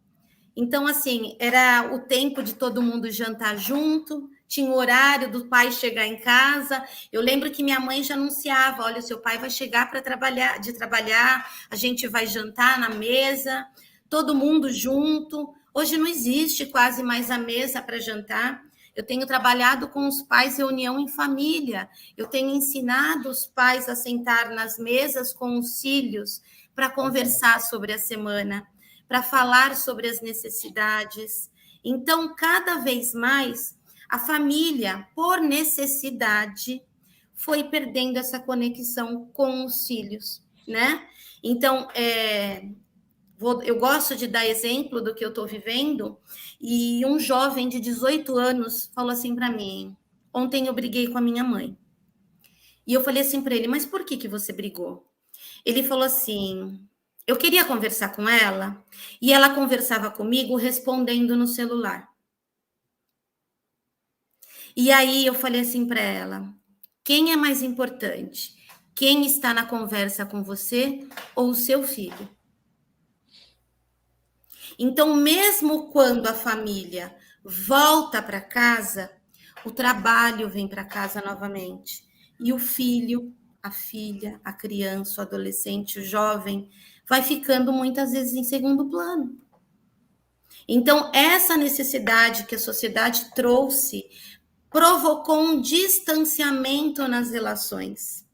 Então, assim, era o tempo de todo mundo jantar junto, tinha o horário do pai chegar em casa. Eu lembro que minha mãe já anunciava: olha, seu pai vai chegar para trabalhar, a gente vai jantar na mesa, todo mundo junto. Hoje não existe quase mais a mesa para jantar. Eu tenho trabalhado com os pais reunião em família. Eu tenho ensinado os pais a sentar nas mesas com os filhos para conversar sobre a semana, para falar sobre as necessidades. Então, cada vez mais, a família, por necessidade, foi perdendo essa conexão com os filhos, né? Então, eu gosto de dar exemplo do que eu estou vivendo, e um jovem de 18 anos falou assim para mim: ontem eu briguei com a minha mãe. E eu falei assim para ele: mas por que você brigou? Ele falou assim: eu queria conversar com ela e ela conversava comigo respondendo no celular. E aí eu falei assim para ela: quem é mais importante? Quem está na conversa com você ou o seu filho? Então, mesmo quando a família volta para casa, o trabalho vem para casa novamente. E o filho, a filha, a criança, o adolescente, o jovem, vai ficando muitas vezes em segundo plano. Então, essa necessidade que a sociedade trouxe provocou um distanciamento nas relações.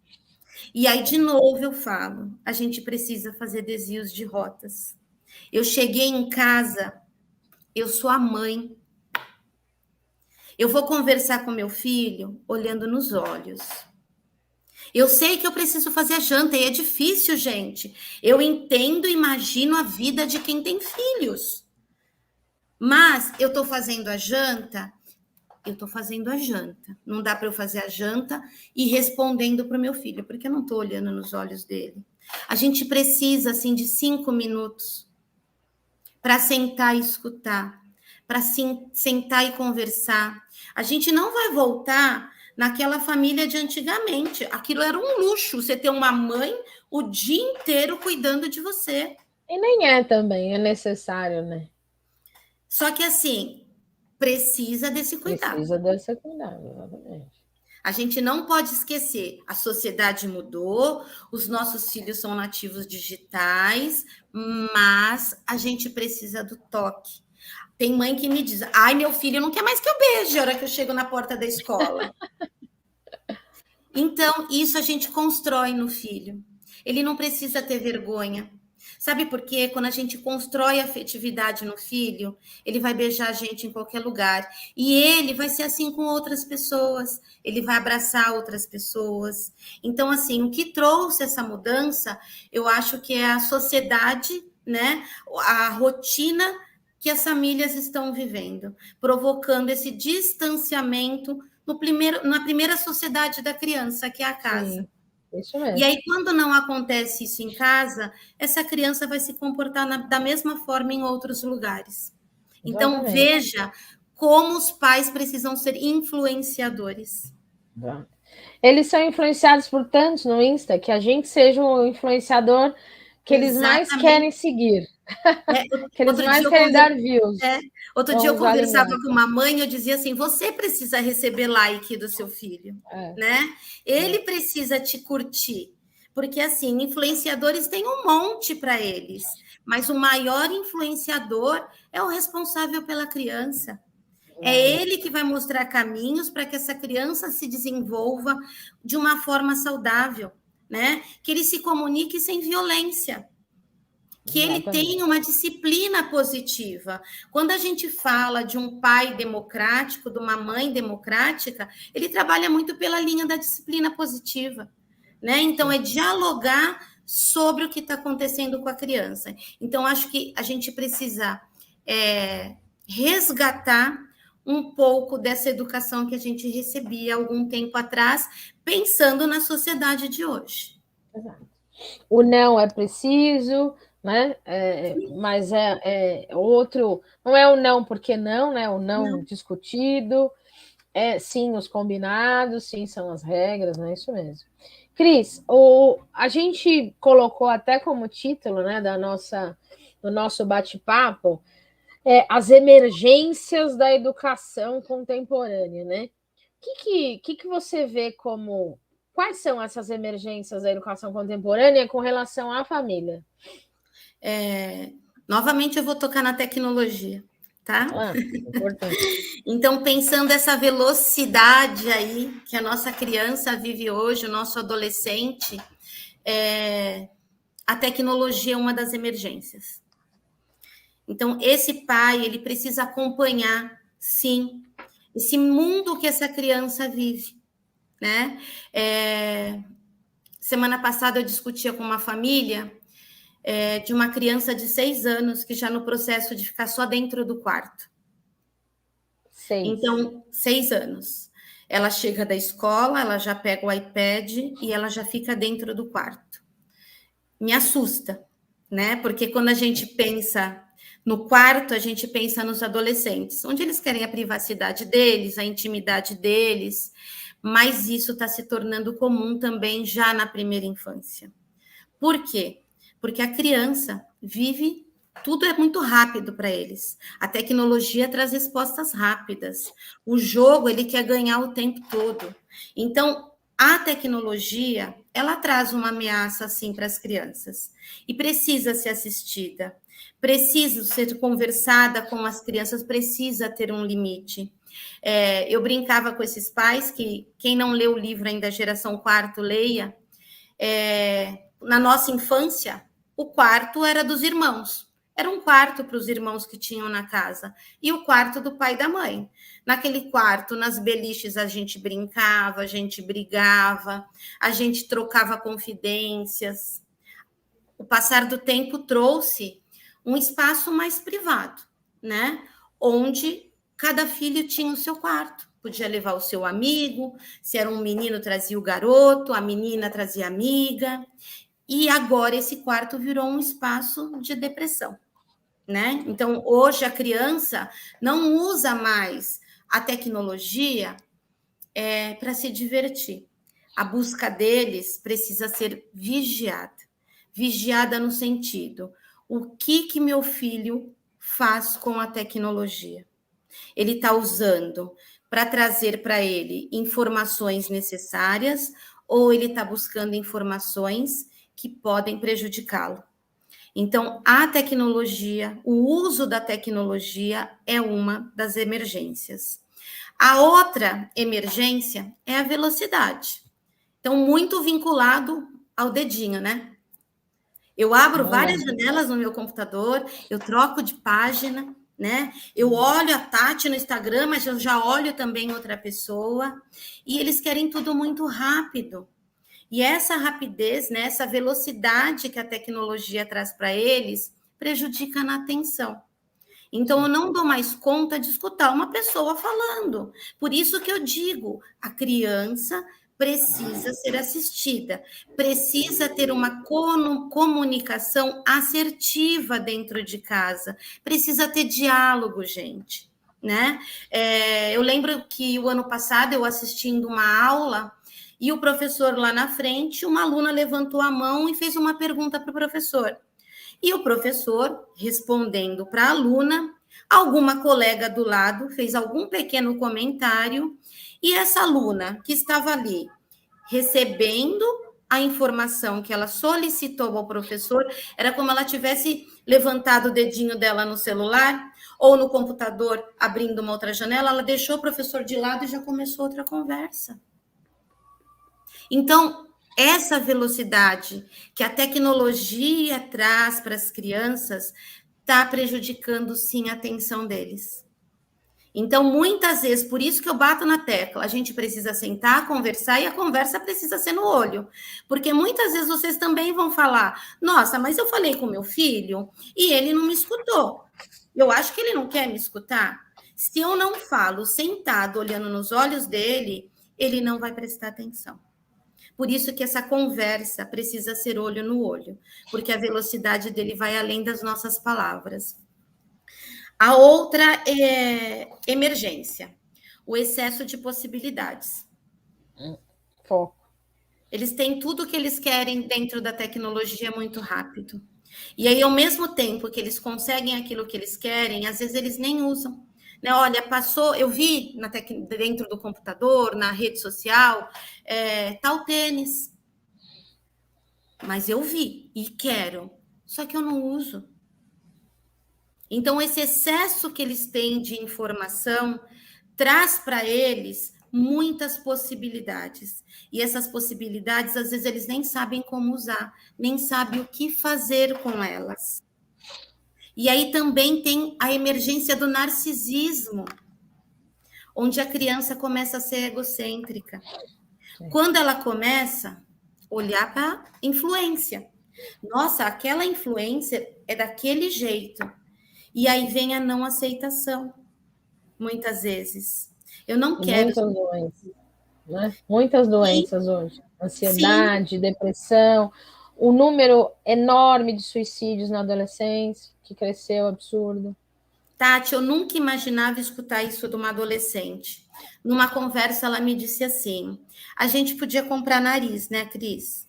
E aí, de novo, eu falo: a gente precisa fazer desvios de rotas. Eu cheguei em casa, eu sou a mãe. Eu vou conversar com meu filho olhando nos olhos. Eu sei que eu preciso fazer a janta e é difícil, gente. Eu entendo e imagino a vida de quem tem filhos. Mas eu estou fazendo a janta eu estou fazendo a janta. Não dá para eu fazer a janta e respondendo para o meu filho, porque eu não estou olhando nos olhos dele. A gente precisa, assim, de 5 minutos para sentar e escutar, para sentar e conversar. A gente não vai voltar naquela família de antigamente. Aquilo era um luxo, você ter uma mãe o dia inteiro cuidando de você. E nem é também, é necessário, né? Só que, assim, precisa desse cuidado. Precisa desse cuidado, exatamente. A gente não pode esquecer, a sociedade mudou, os nossos filhos são nativos digitais, mas a gente precisa do toque. Tem mãe que me diz, ai, meu filho não quer mais que eu beije a hora que eu chego na porta da escola. Então, isso a gente constrói no filho. Ele não precisa ter vergonha. Sabe por quê? Quando a gente constrói afetividade no filho, ele vai beijar a gente em qualquer lugar. E ele vai ser assim com outras pessoas. Ele vai abraçar outras pessoas. Então, assim, o que trouxe essa mudança, eu acho que é a sociedade, né? A rotina que as famílias estão vivendo, provocando esse distanciamento na primeira sociedade da criança, que é a casa. Sim, isso mesmo. E aí, quando não acontece isso em casa, essa criança vai se comportar da mesma forma em outros lugares. Então, Exatamente. veja como os pais precisam ser influenciadores. Eles são influenciados por tantos no Insta que a gente seja um influenciador que eles mais querem seguir. Que eles mais querem dar views. Outro dia eu conversava com uma mãe e eu dizia assim, você precisa receber like do seu filho, né? Ele precisa te curtir. Porque, assim, influenciadores tem um monte para eles. Mas o maior influenciador é o responsável pela criança. É ele que vai mostrar caminhos para que essa criança se desenvolva de uma forma saudável, né? Que ele se comunique sem violência. Que ele tenha uma disciplina positiva. Quando a gente fala de um pai democrático, de uma mãe democrática, ele trabalha muito pela linha da disciplina positiva, né? Então, é dialogar sobre o que está acontecendo com a criança. Então, acho que a gente precisa resgatar um pouco dessa educação que a gente recebia há algum tempo atrás, pensando na sociedade de hoje. Exato. O não é preciso, né? Mas é outro, não é o não porque não, né? O não discutido, sim os combinados, sim são as regras, né? Isso mesmo. Cris, a gente colocou até como título, né, do nosso bate-papo, as emergências da educação contemporânea, né? O que você vê como... Quais são essas emergências da educação contemporânea com relação à família? Novamente, eu vou tocar na tecnologia, tá? Importante. Então, pensando essa velocidade aí que a nossa criança vive hoje, o nosso adolescente, a tecnologia é uma das emergências. Então, esse pai, ele precisa acompanhar, sim, esse mundo que essa criança vive, né? Semana passada eu discutia com uma família de uma criança de 6 anos que já no processo de ficar só dentro do quarto. 6. Então, 6 anos. Ela chega da escola, ela já pega o iPad e ela já fica dentro do quarto. Me assusta, né? Porque quando a gente pensa no quarto, a gente pensa nos adolescentes, onde eles querem a privacidade deles, a intimidade deles, mas isso está se tornando comum também já na primeira infância. Por quê? Porque a criança vive, tudo é muito rápido para eles. A tecnologia traz respostas rápidas. O jogo, ele quer ganhar o tempo todo. Então, a tecnologia, ela traz uma ameaça, assim, para as crianças. E precisa ser assistida. Precisa ser conversada com as crianças, precisa ter um limite. Eu brincava com esses pais, que quem não leu o livro ainda, Geração Quarto, leia. Na nossa infância, o quarto era dos irmãos. Era um quarto para os irmãos que tinham na casa. E o quarto do pai e da mãe. Naquele quarto, nas beliches, a gente brincava, a gente brigava, a gente trocava confidências. O passar do tempo trouxe um espaço mais privado, né? Onde cada filho tinha o seu quarto. podia levar o seu amigo, se era um menino, trazia o garoto, a menina trazia a amiga, e agora esse quarto virou um espaço de depressão, né? Então, hoje a criança não usa mais a tecnologia para se divertir. A busca deles precisa ser vigiada. Vigiada no sentido, o que meu filho faz com a tecnologia? Ele está usando para trazer para ele informações necessárias ou ele está buscando informações que podem prejudicá-lo? Então, a tecnologia, o uso da tecnologia é uma das emergências. A outra emergência é a velocidade. Então, muito vinculado ao dedinho, né? Eu abro várias janelas no meu computador, eu troco de página, né? Eu olho a Tati no Instagram, mas eu já olho também outra pessoa, e eles querem tudo muito rápido. E essa rapidez, né, essa velocidade que a tecnologia traz para eles, prejudica na atenção. Então, eu não dou mais conta de escutar uma pessoa falando. Por isso que eu digo, a criança precisa ser assistida, precisa ter uma comunicação assertiva dentro de casa, precisa ter diálogo, gente, né? Eu lembro que o ano passado, eu assistindo uma aula, e o professor lá na frente, uma aluna levantou a mão e fez uma pergunta para o professor. E o professor, respondendo para a aluna, alguma colega do lado fez algum pequeno comentário, e essa aluna que estava ali recebendo a informação que ela solicitou ao professor, era como ela tivesse levantado o dedinho dela no celular ou no computador, abrindo uma outra janela, ela deixou o professor de lado e já começou outra conversa. Então, essa velocidade que a tecnologia traz para as crianças está prejudicando, sim, a atenção deles. Então, muitas vezes, por isso que eu bato na tecla, a gente precisa sentar, conversar, e a conversa precisa ser no olho. Porque muitas vezes vocês também vão falar, nossa, mas eu falei com meu filho e ele não me escutou. Eu acho que ele não quer me escutar. Se eu não falo sentado, olhando nos olhos dele, ele não vai prestar atenção. Por isso que essa conversa precisa ser olho no olho, porque a velocidade dele vai além das nossas palavras. A outra é emergência, o excesso de possibilidades. Foco. Eles têm tudo que eles querem dentro da tecnologia muito rápido. E aí, ao mesmo tempo que eles conseguem aquilo que eles querem, às vezes eles nem usam. Né? Olha, passou, eu vi dentro do computador, na rede social, tal tênis. Mas eu vi e quero, só que eu não uso. Então, esse excesso que eles têm de informação traz para eles muitas possibilidades. E essas possibilidades, às vezes, eles nem sabem como usar, nem sabem o que fazer com elas. E aí também tem a emergência do narcisismo, onde a criança começa a ser egocêntrica. Quando ela começa a olhar para a influência. Nossa, aquela influência é daquele jeito. E aí vem a não aceitação, muitas vezes. Eu não quero... Muitas doenças, né? Muitas doenças hoje. Ansiedade, sim, depressão, o número enorme de suicídios na adolescência, que cresceu absurdo. Tati, eu nunca imaginava escutar isso de uma adolescente. Numa conversa, ela me disse assim, a gente podia comprar nariz, né, Cris?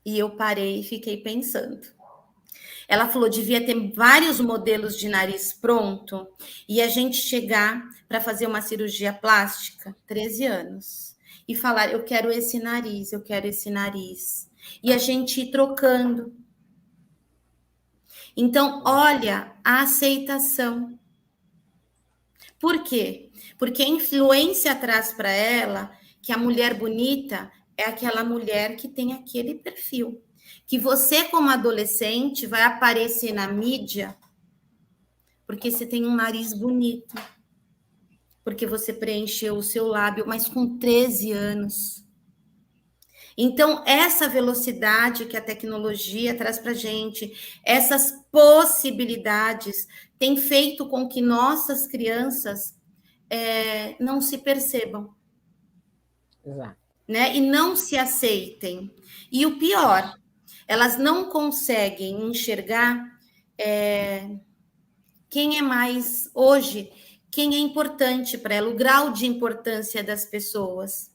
E eu parei e fiquei pensando. Ela falou, devia ter vários modelos de nariz pronto e a gente chegar para fazer uma cirurgia plástica, 13 anos, e falar, eu quero esse nariz, eu quero esse nariz. E a gente ir trocando. Então, olha a aceitação. Por quê? Porque a influência traz para ela que a mulher bonita é aquela mulher que tem aquele perfil. Que você, como adolescente, vai aparecer na mídia porque você tem um nariz bonito, porque você preencheu o seu lábio, mas com 13 anos. Então, essa velocidade que a tecnologia traz para a gente, essas possibilidades, tem feito com que nossas crianças não se percebam. Exato. Né? E não se aceitem. E o pior, elas não conseguem enxergar quem é mais hoje, quem é importante para ela, o grau de importância das pessoas.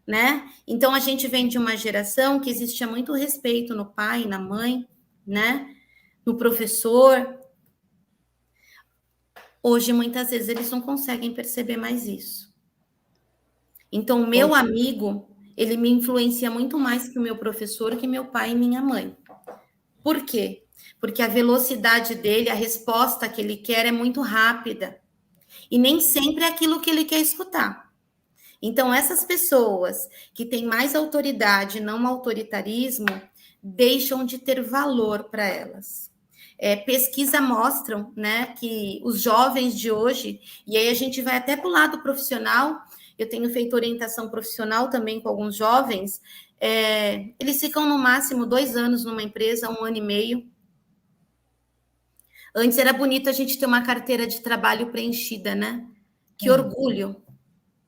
Né? Então a gente vem de uma geração que existia muito respeito no pai, na mãe, né? No professor. Hoje, muitas vezes, eles não conseguem perceber mais isso. Então, o meu amigo, ele me influencia muito mais que o meu professor, que meu pai e minha mãe. Por quê? Porque a velocidade dele, a resposta que ele quer é muito rápida. E nem sempre é aquilo que ele quer escutar. Então, essas pessoas que têm mais autoridade, não autoritarismo, deixam de ter valor para elas. Pesquisa mostram, né, que os jovens de hoje, e aí a gente vai até para o lado profissional, eu tenho feito orientação profissional também com alguns jovens, eles ficam no máximo 2 anos numa empresa, 1 ano e meio. Antes era bonito a gente ter uma carteira de trabalho preenchida, né? Que orgulho,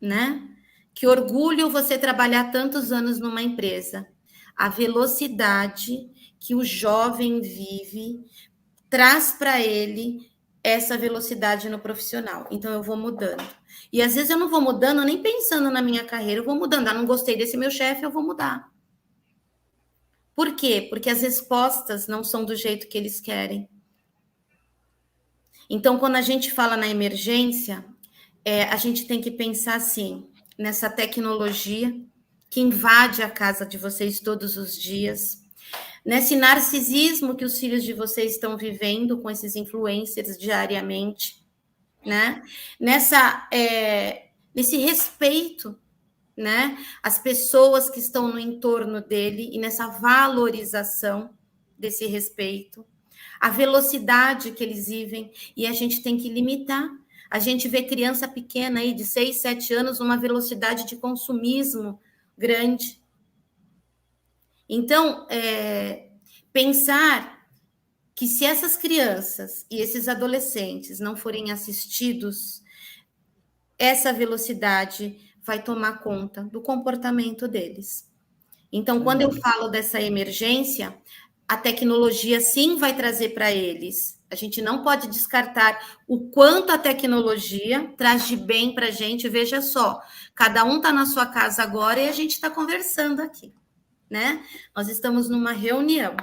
né? Que orgulho você trabalhar tantos anos numa empresa. A velocidade que o jovem vive traz para ele essa velocidade no profissional. Então, eu vou mudando. E às vezes eu não vou mudando nem pensando na minha carreira, eu vou mudando. Ah, não gostei desse meu chefe, eu vou mudar. Por quê? Porque as respostas não são do jeito que eles querem. Então, quando a gente fala na emergência, a gente tem que pensar assim, nessa tecnologia que invade a casa de vocês todos os dias, nesse narcisismo que os filhos de vocês estão vivendo com esses influencers diariamente, né? Nesse respeito, né? As pessoas que estão no entorno dele e nessa valorização desse respeito, a velocidade que eles vivem, e a gente tem que limitar. A gente vê criança pequena aí de 6, 7 anos numa velocidade de consumismo grande. Então, pensar que se essas crianças e esses adolescentes não forem assistidos, essa velocidade vai tomar conta do comportamento deles. Então, quando eu falo dessa emergência, a tecnologia sim vai trazer para eles. A gente não pode descartar o quanto a tecnologia traz de bem para a gente. Veja só, cada um está na sua casa agora e a gente está conversando aqui, né? Nós estamos numa reunião.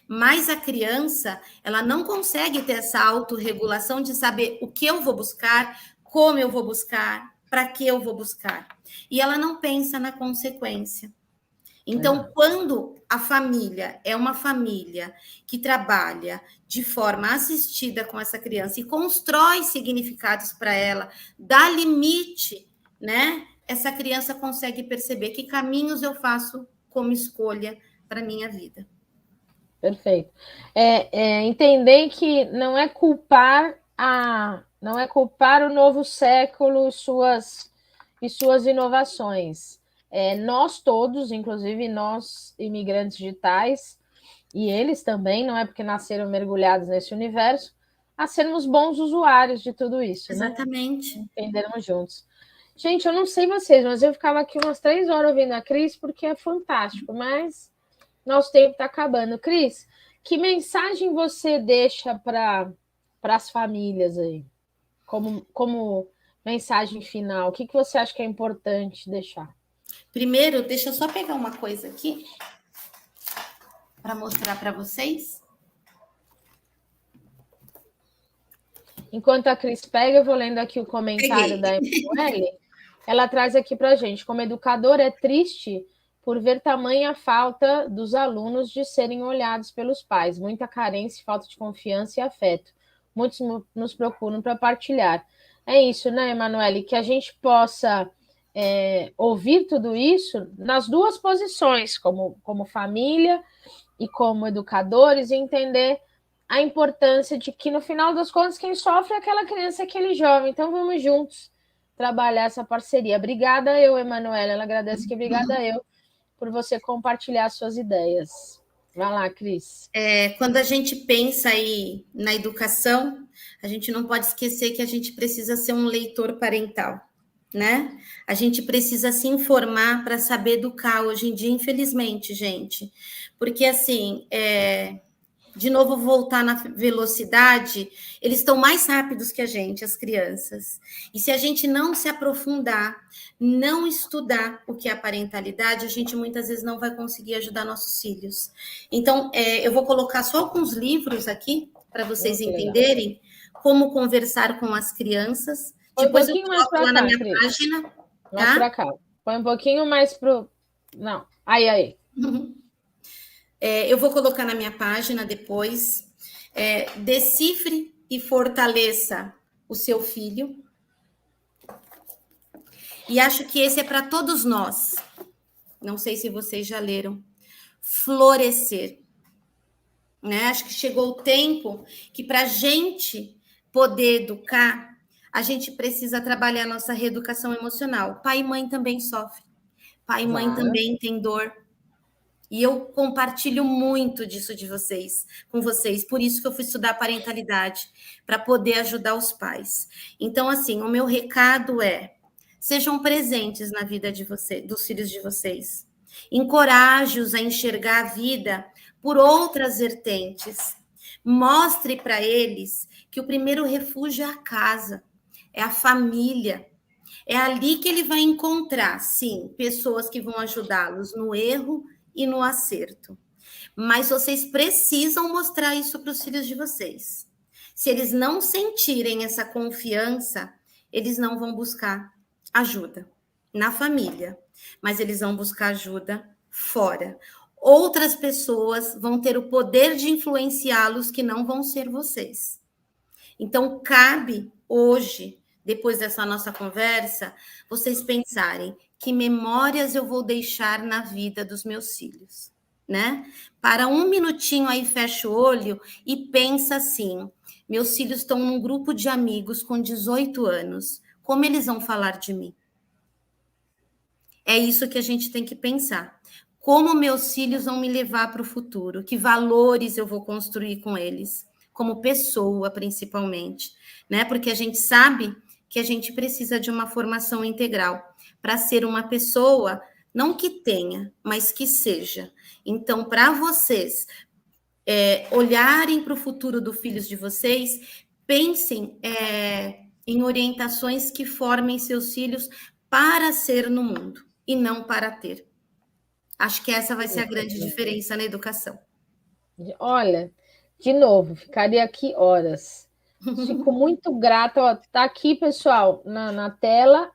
Mas a criança, ela não consegue ter essa autorregulação de saber o que eu vou buscar, como eu vou buscar, para que eu vou buscar. E ela não pensa na consequência. Então, quando a família é uma família que trabalha de forma assistida com essa criança e constrói significados para ela, dá limite, né? Essa criança consegue perceber que caminhos eu faço como escolha para a minha vida. Perfeito. Entender que não é culpar o novo século e suas inovações. Nós todos, inclusive nós, imigrantes digitais, e eles também, não é porque nasceram mergulhados nesse universo, a sermos bons usuários de tudo isso. Exatamente. Né? Entendermos juntos. Gente, eu não sei vocês, mas eu ficava aqui umas 3 horas ouvindo a Cris, porque é fantástico, mas nosso tempo está acabando. Cris, que mensagem você deixa para as famílias aí? Como mensagem final, o que você acha que é importante deixar? Primeiro, deixa eu só pegar uma coisa aqui para mostrar para vocês. Enquanto a Cris pega, eu vou lendo aqui o comentário da Emanuele. Ela traz aqui para a gente: como educador, é triste por ver tamanha falta dos alunos de serem olhados pelos pais, muita carência, falta de confiança e afeto. Muitos nos procuram para partilhar. É isso, né, Emanuele? Que a gente possa ouvir tudo isso nas duas posições, como família e como educadores, e entender a importância de que, no final das contas, quem sofre é aquela criança, aquele jovem. Então, vamos juntos trabalhar essa parceria. Obrigada eu, Emanuele. Ela agradece que obrigada eu por você compartilhar suas ideias. Vai lá, Cris. Quando a gente pensa aí na educação, a gente não pode esquecer que a gente precisa ser um leitor parental, né? A gente precisa se informar para saber educar hoje em dia, infelizmente, gente. Porque, assim, de novo, voltar na velocidade, eles estão mais rápidos que a gente, as crianças. E se a gente não se aprofundar, não estudar o que é a parentalidade, a gente muitas vezes não vai conseguir ajudar nossos filhos. Então, eu vou colocar só alguns livros aqui, para vocês entenderem como conversar com as crianças. Põe Depois um eu pouquinho mais coloco para lá na cá, minha Cris. página. Mais para cá. Põe um pouquinho mais pro... Não. Aí. Eu vou colocar na minha página depois. Decifre e fortaleça o seu filho. E acho que esse é para todos nós. Não sei se vocês já leram. Florescer. Né? Acho que chegou o tempo que para a gente poder educar, a gente precisa trabalhar a nossa reeducação emocional. Pai e mãe também sofrem. Pai e mãe também têm dor. E eu compartilho muito disso com vocês. Por isso que eu fui estudar parentalidade, para poder ajudar os pais. Então, assim, o meu recado é: sejam presentes na vida de vocês, dos filhos de vocês. Encoraje-os a enxergar a vida por outras vertentes. Mostre para eles que o primeiro refúgio é a casa, é a família. É ali que ele vai encontrar, sim, pessoas que vão ajudá-los no erro e no acerto. Mas vocês precisam mostrar isso para os filhos de vocês. Se eles não sentirem essa confiança, eles não vão buscar ajuda na família, mas eles vão buscar ajuda fora. Outras pessoas vão ter o poder de influenciá-los que não vão ser vocês. Então, cabe hoje, depois dessa nossa conversa, vocês pensarem: que memórias eu vou deixar na vida dos meus filhos, né? Para um minutinho aí, fecha o olho e pensa assim: meus filhos estão num grupo de amigos com 18 anos, como eles vão falar de mim? É isso que a gente tem que pensar. Como meus filhos vão me levar para o futuro? Que valores eu vou construir com eles? Como pessoa, principalmente, né? Porque a gente sabe que a gente precisa de uma formação integral para ser uma pessoa, não que tenha, mas que seja. Então, para vocês olharem para o futuro dos filhos de vocês, pensem em orientações que formem seus filhos para ser no mundo e não para ter. Acho que essa vai ser a grande diferença na educação. Olha, de novo, ficaria aqui horas. Fico muito grata. Ó, tá aqui, pessoal, na tela,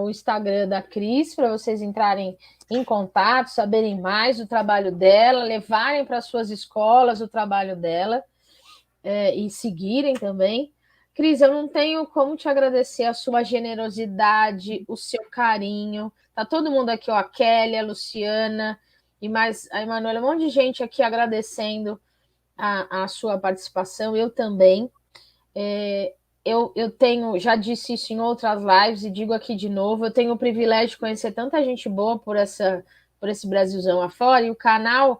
o Instagram da Cris, para vocês entrarem em contato, saberem mais do trabalho dela, levarem para suas escolas o trabalho dela e seguirem também. Cris, eu não tenho como te agradecer a sua generosidade, o seu carinho. Tá todo mundo aqui, ó, a Kelly, a Luciana e mais a Emanuela, um monte de gente aqui agradecendo a sua participação, eu também. Eu tenho, já disse isso em outras lives e digo aqui de novo, eu tenho o privilégio de conhecer tanta gente boa por esse Brasilzão afora, e o canal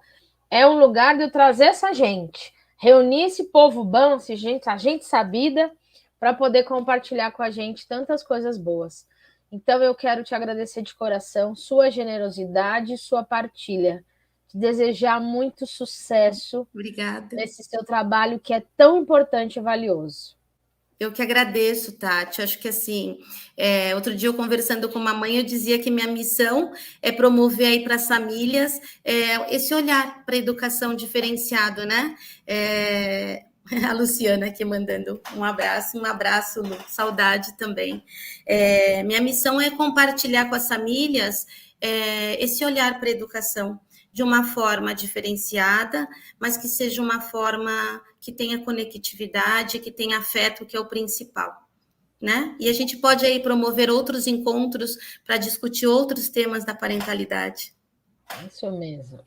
é um lugar de eu trazer essa gente, reunir esse povo bom, a gente sabida, para poder compartilhar com a gente tantas coisas boas. Então eu quero te agradecer de coração, sua generosidade, sua partilha, te desejar muito sucesso. Obrigada. Nesse seu trabalho que é tão importante e valioso. Eu que agradeço, Tati. Acho que assim, outro dia eu conversando com uma mãe, eu dizia que minha missão é promover aí para as famílias esse olhar para a educação diferenciado, né? A Luciana aqui mandando um abraço, Lu, saudade também. Minha missão é compartilhar com as famílias esse olhar para a educação de uma forma diferenciada, mas que seja uma forma que tenha conectividade, que tenha afeto, que é o principal, né? E a gente pode aí promover outros encontros para discutir outros temas da parentalidade.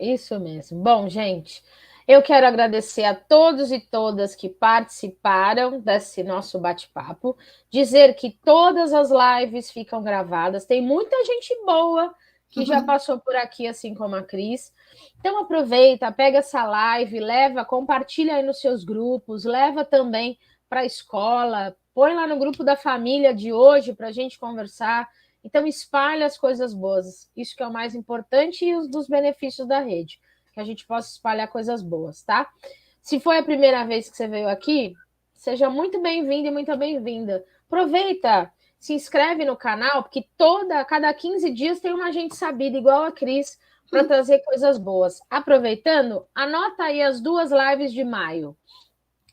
Isso mesmo. Bom, gente, eu quero agradecer a todos e todas que participaram desse nosso bate-papo, dizer que todas as lives ficam gravadas, tem muita gente boa que já passou por aqui, assim como a Cris. Então aproveita, pega essa live, compartilha aí nos seus grupos, leva também para a escola, põe lá no grupo da família de hoje para a gente conversar. Então, espalhe as coisas boas. Isso que é o mais importante e os dos benefícios da rede, que a gente possa espalhar coisas boas, tá? Se foi a primeira vez que você veio aqui, seja muito bem-vindo e muito bem-vinda. Aproveita, se inscreve no canal, porque cada 15 dias tem uma gente sabida, igual a Cris, para trazer coisas boas. Aproveitando, anota aí as 2 lives de maio.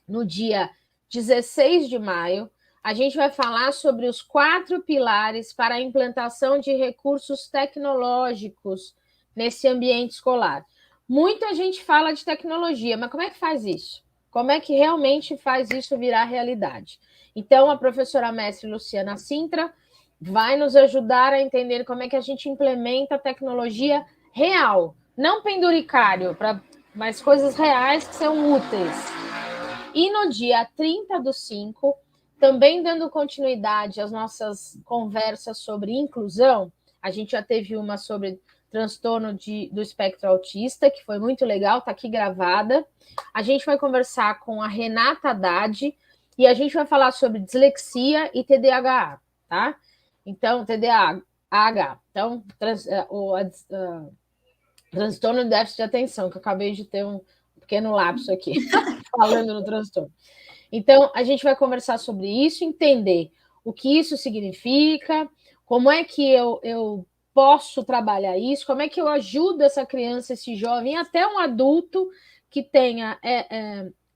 No dia 16 de maio, a gente vai falar sobre os 4 pilares para a implantação de recursos tecnológicos nesse ambiente escolar. Muita gente fala de tecnologia, mas como é que faz isso? Como é que realmente faz isso virar realidade? Então, a professora mestre Luciana Sintra vai nos ajudar a entender como é que a gente implementa a tecnologia real, não penduricário, mas coisas reais que são úteis. E no dia 30/5, também dando continuidade às nossas conversas sobre inclusão, a gente já teve uma sobre transtorno do espectro autista, que foi muito legal, está aqui gravada. A gente vai conversar com a Renata Haddad e a gente vai falar sobre dislexia e TDAH, tá? Então, TDAH. Então, transtorno de déficit de atenção, que eu acabei de ter um pequeno lapso aqui, falando no transtorno. Então, a gente vai conversar sobre isso, entender o que isso significa, como é que eu posso trabalhar isso, como é que eu ajudo essa criança, esse jovem, até um adulto que tenha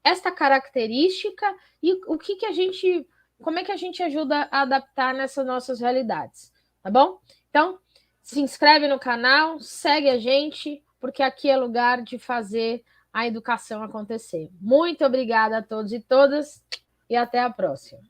esta característica e o que a gente, como é que a gente ajuda a adaptar nessas nossas realidades, tá bom? Então, se inscreve no canal, segue a gente, porque aqui é lugar de fazer a educação acontecer. Muito obrigada a todos e todas e até a próxima.